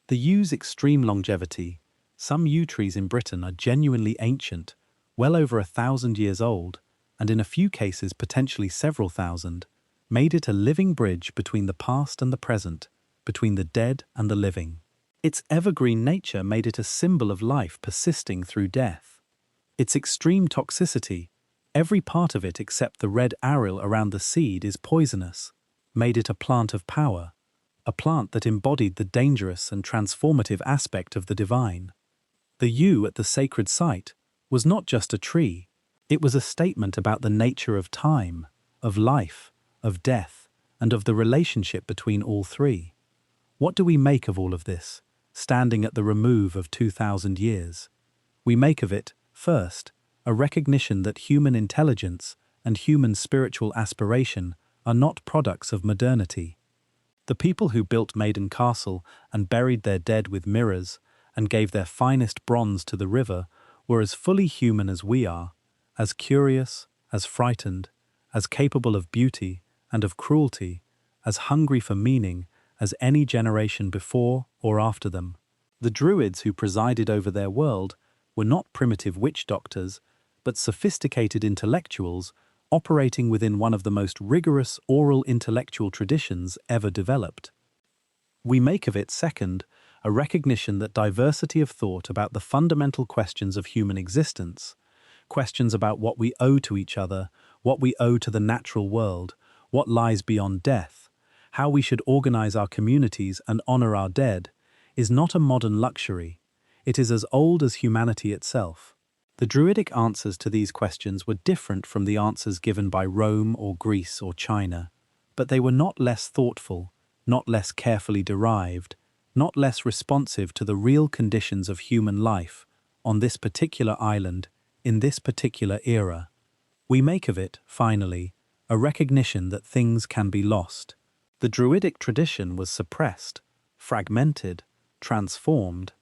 The yew's extreme longevity, some yew trees in Britain are genuinely ancient, well over 1,000 years old, and in a few cases potentially several thousand, made it a living bridge between the past and the present, between the dead and the living. Its evergreen nature made it a symbol of life persisting through death. Its extreme toxicity, every part of it except the red aril around the seed is poisonous, made it a plant of power, a plant that embodied the dangerous and transformative aspect of the divine. The yew at the sacred site was not just a tree, it was a statement about the nature of time, of life, of death, and of the relationship between all three. What do we make of all of this, standing at the remove of 2,000 years? We make of it, first, a recognition that human intelligence and human spiritual aspiration are not products of modernity. The people who built Maiden Castle and buried their dead with mirrors and gave their finest bronze to the river were as fully human as we are, as curious, as frightened, as capable of beauty and of cruelty, as hungry for meaning as any generation before or after them. The Druids who presided over their world were not primitive witch doctors, but sophisticated intellectuals operating within one of the most rigorous oral intellectual traditions ever developed. We make of it, second, a recognition that diversity of thought about the fundamental questions of human existence, questions about what we owe to each other, what we owe to the natural world, what lies beyond death, how we should organize our communities and honor our dead, is not a modern luxury. It is as old as humanity itself. The Druidic answers to these questions were different from the answers given by Rome or Greece or China, but they were not less thoughtful, not less carefully derived, not less responsive to the real conditions of human life on this particular island, in this particular era. We make of it, finally, a recognition that things can be lost. The Druidic tradition was suppressed, fragmented, transformed,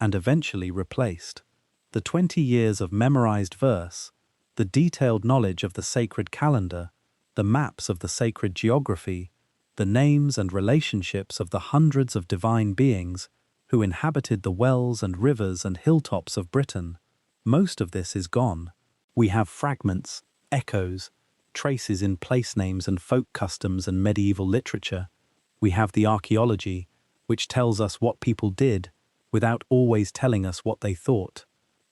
and eventually replaced. The 20 years of memorized verse, the detailed knowledge of the sacred calendar, the maps of the sacred geography, the names and relationships of the hundreds of divine beings who inhabited the wells and rivers and hilltops of Britain, most of this is gone. We have fragments, echoes, traces in place names and folk customs and medieval literature. We have the archaeology, which tells us what people did without always telling us what they thought.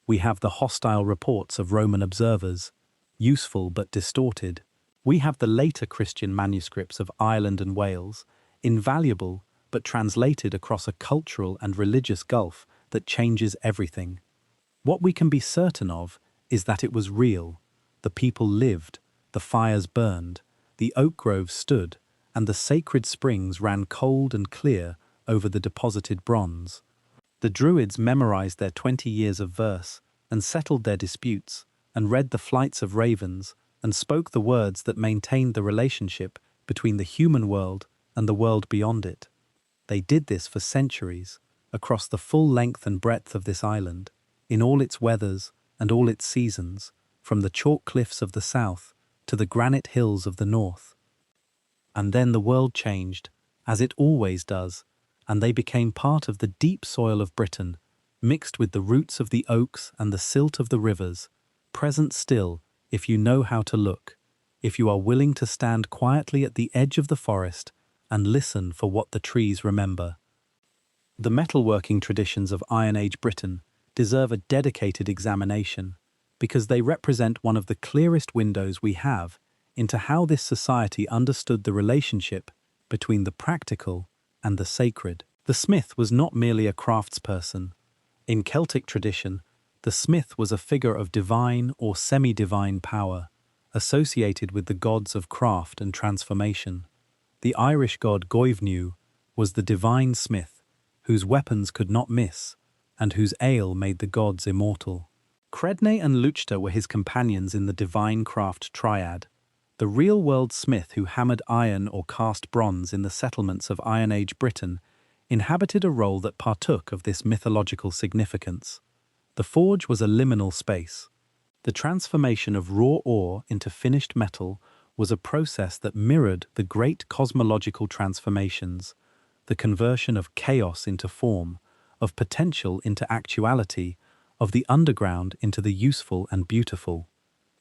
We have the hostile reports of Roman observers, useful but distorted. We have the later Christian manuscripts of Ireland and Wales, invaluable but translated across a cultural and religious gulf that changes everything. What we can be certain of is that it was real. The people lived, the fires burned, the oak groves stood, and the sacred springs ran cold and clear over the deposited bronze. The Druids memorized their 20 years of verse and settled their disputes and read the flights of ravens and spoke the words that maintained the relationship between the human world and the world beyond it. They did this for centuries, across the full length and breadth of this island, in all its weathers and all its seasons, from the chalk cliffs of the south to the granite hills of the north. And then the world changed, as it always does, and they became part of the deep soil of Britain, mixed with the roots of the oaks and the silt of the rivers, present still if you know how to look, if you are willing to stand quietly at the edge of the forest and listen for what the trees remember. The metalworking traditions of Iron Age Britain deserve a dedicated examination, because they represent one of the clearest windows we have into how this society understood the relationship between the practical and the sacred. The smith was not merely a craftsperson. In Celtic tradition, the smith was a figure of divine or semi-divine power, associated with the gods of craft and transformation. The Irish god Goivniu was the divine smith, whose weapons could not miss, and whose ale made the gods immortal. Credne and Luchta were his companions in the divine craft triad, the real-world smith who hammered iron or cast bronze in the settlements of Iron Age Britain inhabited a role that partook of this mythological significance. The forge was a liminal space. The transformation of raw ore into finished metal was a process that mirrored the great cosmological transformations, the conversion of chaos into form, of potential into actuality, of the underground into the useful and beautiful.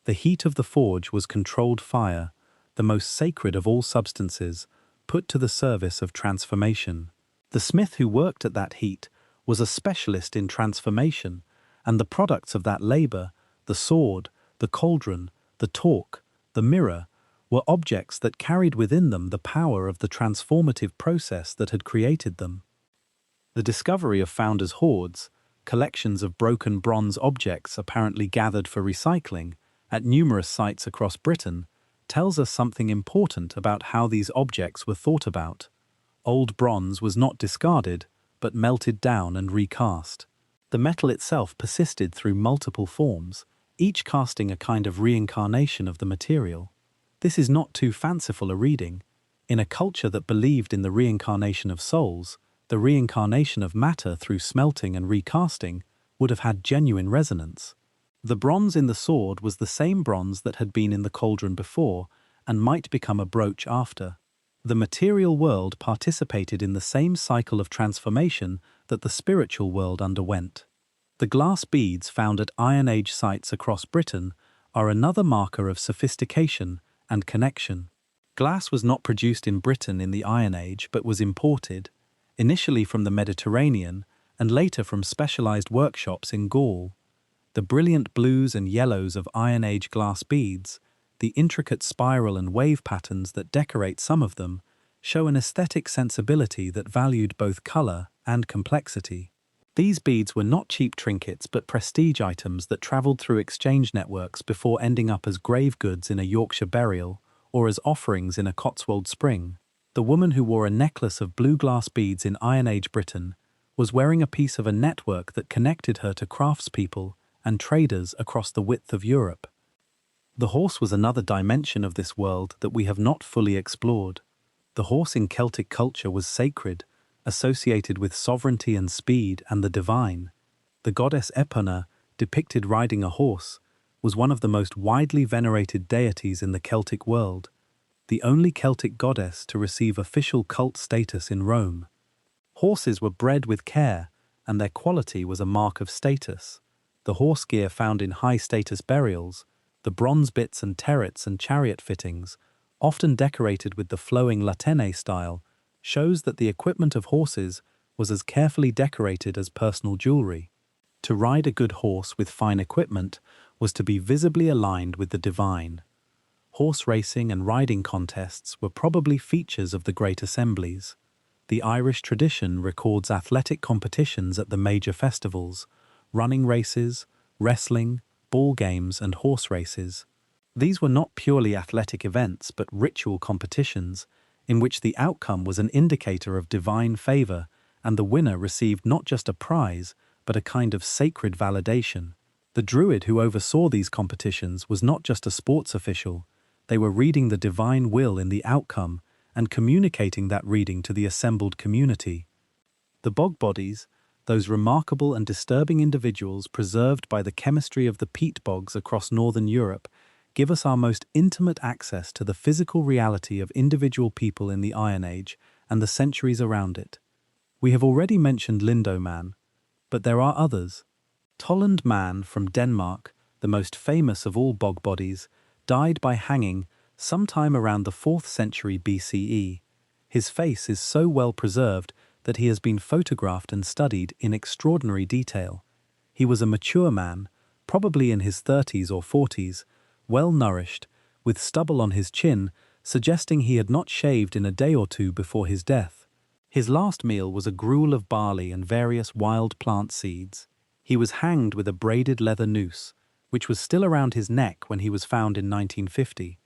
The heat of the forge was controlled fire, the most sacred of all substances, put to the service of transformation. The smith who worked at that heat was a specialist in transformation, and the products of that labor, the sword, the cauldron, the torque, the mirror, were objects that carried within them the power of the transformative process that had created them. The discovery of founders' hoards, collections of broken bronze objects apparently gathered for recycling, at numerous sites across Britain, tells us something important about how these objects were thought about. Old bronze was not discarded, but melted down and recast. The metal itself persisted through multiple forms, each casting a kind of reincarnation of the material. This is not too fanciful a reading. In a culture that believed in the reincarnation of souls, the reincarnation of matter through smelting and recasting would have had genuine resonance. The bronze in the sword was the same bronze that had been in the cauldron before and might become a brooch after. The material world participated in the same cycle of transformation that the spiritual world underwent. The glass beads found at Iron Age sites across Britain are another marker of sophistication and connection. Glass was not produced in Britain in the Iron Age but was imported, initially from the Mediterranean and later from specialized workshops in Gaul. The brilliant blues and yellows of Iron Age glass beads, the intricate spiral and wave patterns that decorate some of them, show an aesthetic sensibility that valued both color and complexity. These beads were not cheap trinkets but prestige items that traveled through exchange networks before ending up as grave goods in a Yorkshire burial or as offerings in a Cotswold spring. The woman who wore a necklace of blue glass beads in Iron Age Britain was wearing a piece of a network that connected her to craftspeople and traders across the width of Europe. The horse was another dimension of this world that we have not fully explored. The horse in Celtic culture was sacred, associated with sovereignty and speed and the divine. The goddess Epona, depicted riding a horse, was one of the most widely venerated deities in the Celtic world, the only Celtic goddess to receive official cult status in Rome. Horses were bred with care, and their quality was a mark of status. The horse gear found in high-status burials, the bronze bits and turrets and chariot fittings, often decorated with the flowing latene style, shows that the equipment of horses was as carefully decorated as personal jewelry. To ride a good horse with fine equipment was to be visibly aligned with the divine. Horse racing and riding contests were probably features of the great assemblies. The Irish tradition records athletic competitions at the major festivals, running races, wrestling, ball games, and horse races. These were not purely athletic events but ritual competitions in which the outcome was an indicator of divine favor and the winner received not just a prize but a kind of sacred validation. The Druid who oversaw these competitions was not just a sports official. They were reading the divine will in the outcome and communicating that reading to the assembled community. The bog bodies, those remarkable and disturbing individuals preserved by the chemistry of the peat bogs across northern Europe, give us our most intimate access to the physical reality of individual people in the Iron Age and the centuries around it. We have already mentioned Lindo Man, but there are others. Tolland Man from Denmark, the most famous of all bog bodies, died by hanging sometime around the 4th century BCE. His face is so well preserved that he has been photographed and studied in extraordinary detail. He was a mature man, probably in his 30s or 40s, well-nourished, with stubble on his chin, suggesting he had not shaved in a day or two before his death. His last meal was a gruel of barley and various wild plant seeds. He was hanged with a braided leather noose, which was still around his neck when he was found in 1950.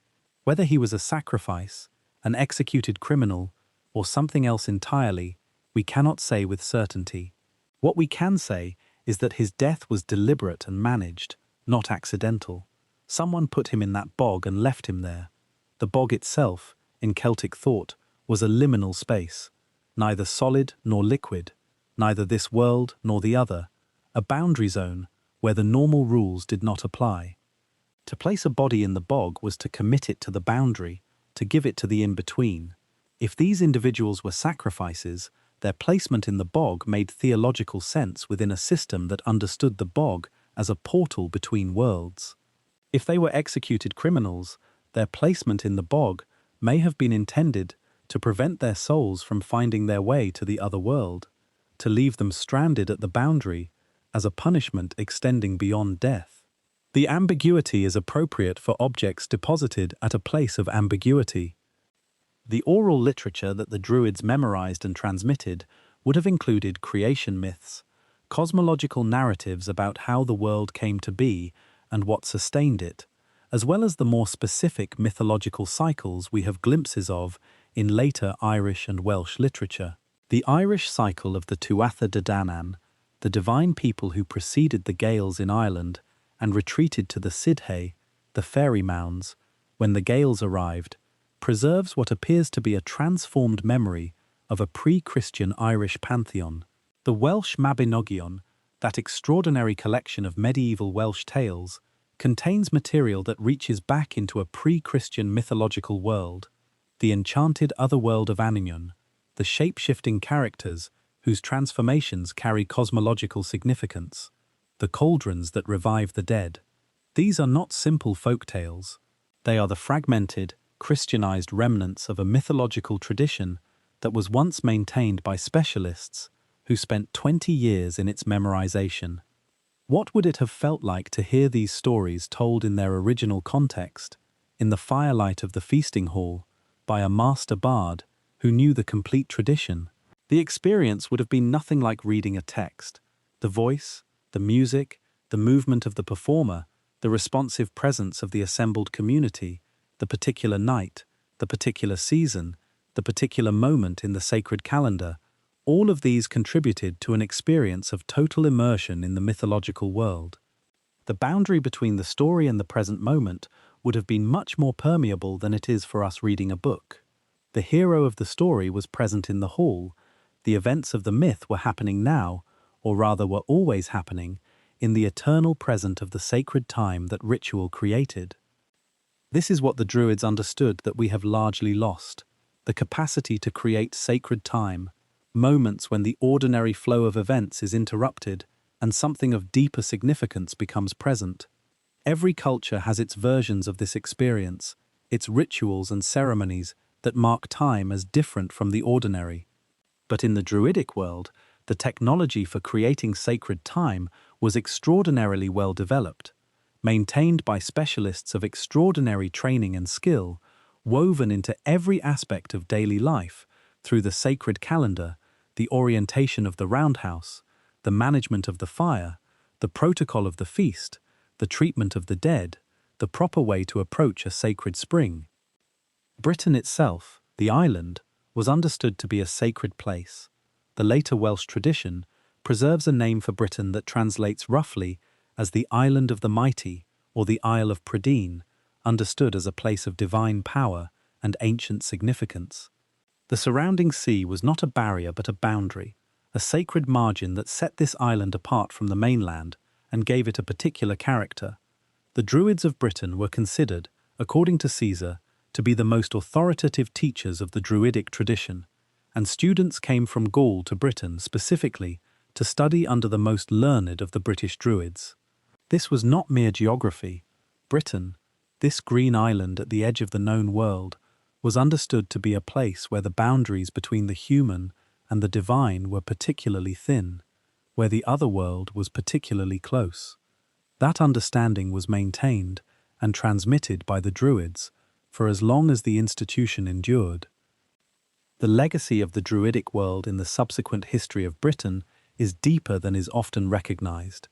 Whether he was a sacrifice, an executed criminal, or something else entirely, we cannot say with certainty. What we can say is that his death was deliberate and managed, not accidental. Someone put him in that bog and left him there. The bog itself, in Celtic thought, was a liminal space, neither solid nor liquid, neither this world nor the other, a boundary zone where the normal rules did not apply. To place a body in the bog was to commit it to the boundary, to give it to the in-between. If these individuals were sacrifices, their placement in the bog made theological sense within a system that understood the bog as a portal between worlds. If they were executed criminals, their placement in the bog may have been intended to prevent their souls from finding their way to the other world, to leave them stranded at the boundary as a punishment extending beyond death. The ambiguity is appropriate for objects deposited at a place of ambiguity. The oral literature that the Druids memorized and transmitted would have included creation myths, cosmological narratives about how the world came to be and what sustained it, as well as the more specific mythological cycles we have glimpses of in later Irish and Welsh literature. The Irish cycle of the Tuatha De Danann, the divine people who preceded the Gaels in Ireland and retreated to the Sidhe, the fairy mounds, when the Gaels arrived, preserves what appears to be a transformed memory of a pre-Christian Irish pantheon. The Welsh Mabinogion, that extraordinary collection of medieval Welsh tales, contains material that reaches back into a pre-Christian mythological world, the enchanted otherworld of Annion, the shape-shifting characters whose transformations carry cosmological significance, the cauldrons that revive the dead. These are not simple folk tales. They are the fragmented, Christianized remnants of a mythological tradition that was once maintained by specialists who spent 20 years in its memorization. What would it have felt like to hear these stories told in their original context, in the firelight of the feasting hall, by a master bard who knew the complete tradition? The experience would have been nothing like reading a text. The voice, the music, the movement of the performer, the responsive presence of the assembled community, the particular night, the particular season, the particular moment in the sacred calendar, all of these contributed to an experience of total immersion in the mythological world. The boundary between the story and the present moment would have been much more permeable than it is for us reading a book. The hero of the story was present in the hall. The events of the myth were happening now, or rather were always happening, in the eternal present of the sacred time that ritual created. This is what the Druids understood that we have largely lost: the capacity to create sacred time, moments when the ordinary flow of events is interrupted and something of deeper significance becomes present. Every culture has its versions of this experience, its rituals and ceremonies that mark time as different from the ordinary. But in the Druidic world, the technology for creating sacred time was extraordinarily well developed, maintained by specialists of extraordinary training and skill, woven into every aspect of daily life through the sacred calendar, the orientation of the roundhouse, the management of the fire, the protocol of the feast, the treatment of the dead, the proper way to approach a sacred spring. Britain itself, the island, was understood to be a sacred place. The later Welsh tradition preserves a name for Britain that translates roughly as the Island of the Mighty or the Isle of Prydain, understood as a place of divine power and ancient significance. The surrounding sea was not a barrier but a boundary, a sacred margin that set this island apart from the mainland and gave it a particular character. The Druids of Britain were considered, according to Caesar, to be the most authoritative teachers of the Druidic tradition, and students came from Gaul to Britain specifically to study under the most learned of the British Druids. This was not mere geography. Britain, this green island at the edge of the known world, was understood to be a place where the boundaries between the human and the divine were particularly thin, where the other world was particularly close. That understanding was maintained and transmitted by the Druids for as long as the institution endured. The legacy of the Druidic world in the subsequent history of Britain is deeper than is often recognized.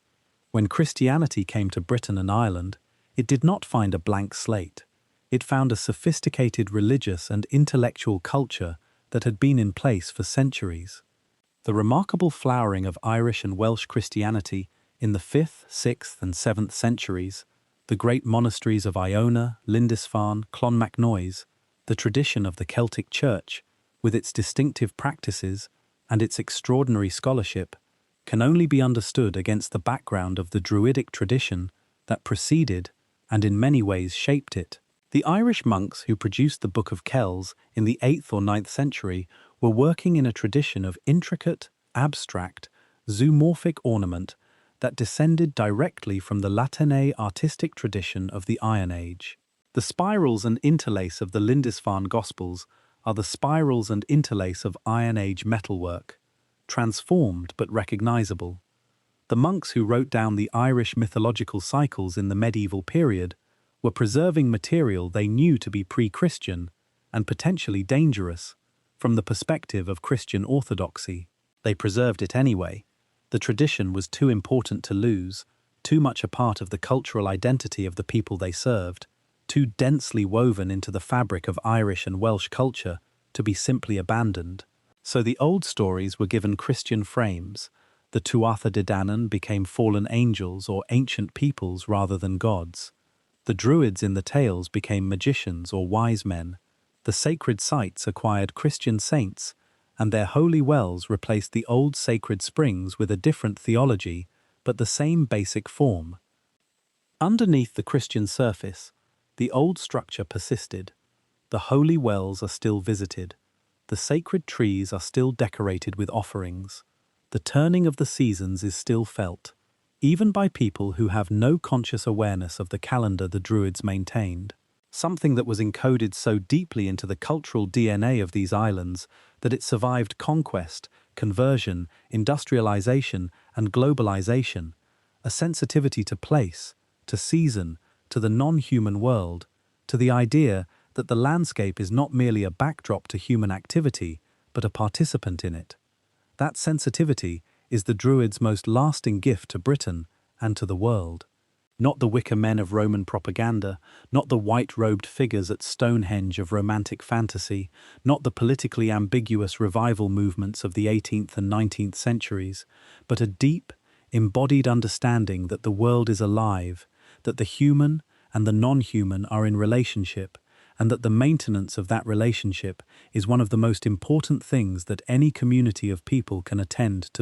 When Christianity came to Britain and Ireland, it did not find a blank slate. It found a sophisticated religious and intellectual culture that had been in place for centuries. The remarkable flowering of Irish and Welsh Christianity in the 5th, 6th and 7th centuries, the great monasteries of Iona, Lindisfarne, Clonmacnoise, the tradition of the Celtic Church, with its distinctive practices and its extraordinary scholarship, can only be understood against the background of the Druidic tradition that preceded and in many ways shaped it. The Irish monks who produced the Book of Kells in the 8th or 9th century were working in a tradition of intricate, abstract, zoomorphic ornament that descended directly from the Latène artistic tradition of the Iron Age. The spirals and interlace of the Lindisfarne Gospels are the spirals and interlace of Iron Age metalwork, transformed but recognizable. The monks who wrote down the Irish mythological cycles in the medieval period were preserving material they knew to be pre-Christian and potentially dangerous from the perspective of Christian orthodoxy. They preserved it anyway. The tradition was too important to lose, too much a part of the cultural identity of the people they served, too densely woven into the fabric of Irish and Welsh culture to be simply abandoned. So the old stories were given Christian frames. The Tuatha De Danann became fallen angels or ancient peoples rather than gods. The Druids in the tales became magicians or wise men. The sacred sites acquired Christian saints, and their holy wells replaced the old sacred springs with a different theology, but the same basic form. Underneath the Christian surface, the old structure persisted. The holy wells are still visited. The sacred trees are still decorated with offerings. The turning of the seasons is still felt, even by people who have no conscious awareness of the calendar the Druids maintained. Something that was encoded so deeply into the cultural DNA of these islands that it survived conquest, conversion, industrialization, and globalization, a sensitivity to place, to season, to the non-human world, to the idea that the landscape is not merely a backdrop to human activity, but a participant in it. That sensitivity is the Druids' most lasting gift to Britain and to the world. Not the wicker men of Roman propaganda, not the white-robed figures at Stonehenge of romantic fantasy, not the politically ambiguous revival movements of the 18th and 19th centuries, but a deep, embodied understanding that the world is alive, that the human and the non-human are in relationship, and that the maintenance of that relationship is one of the most important things that any community of people can attend to.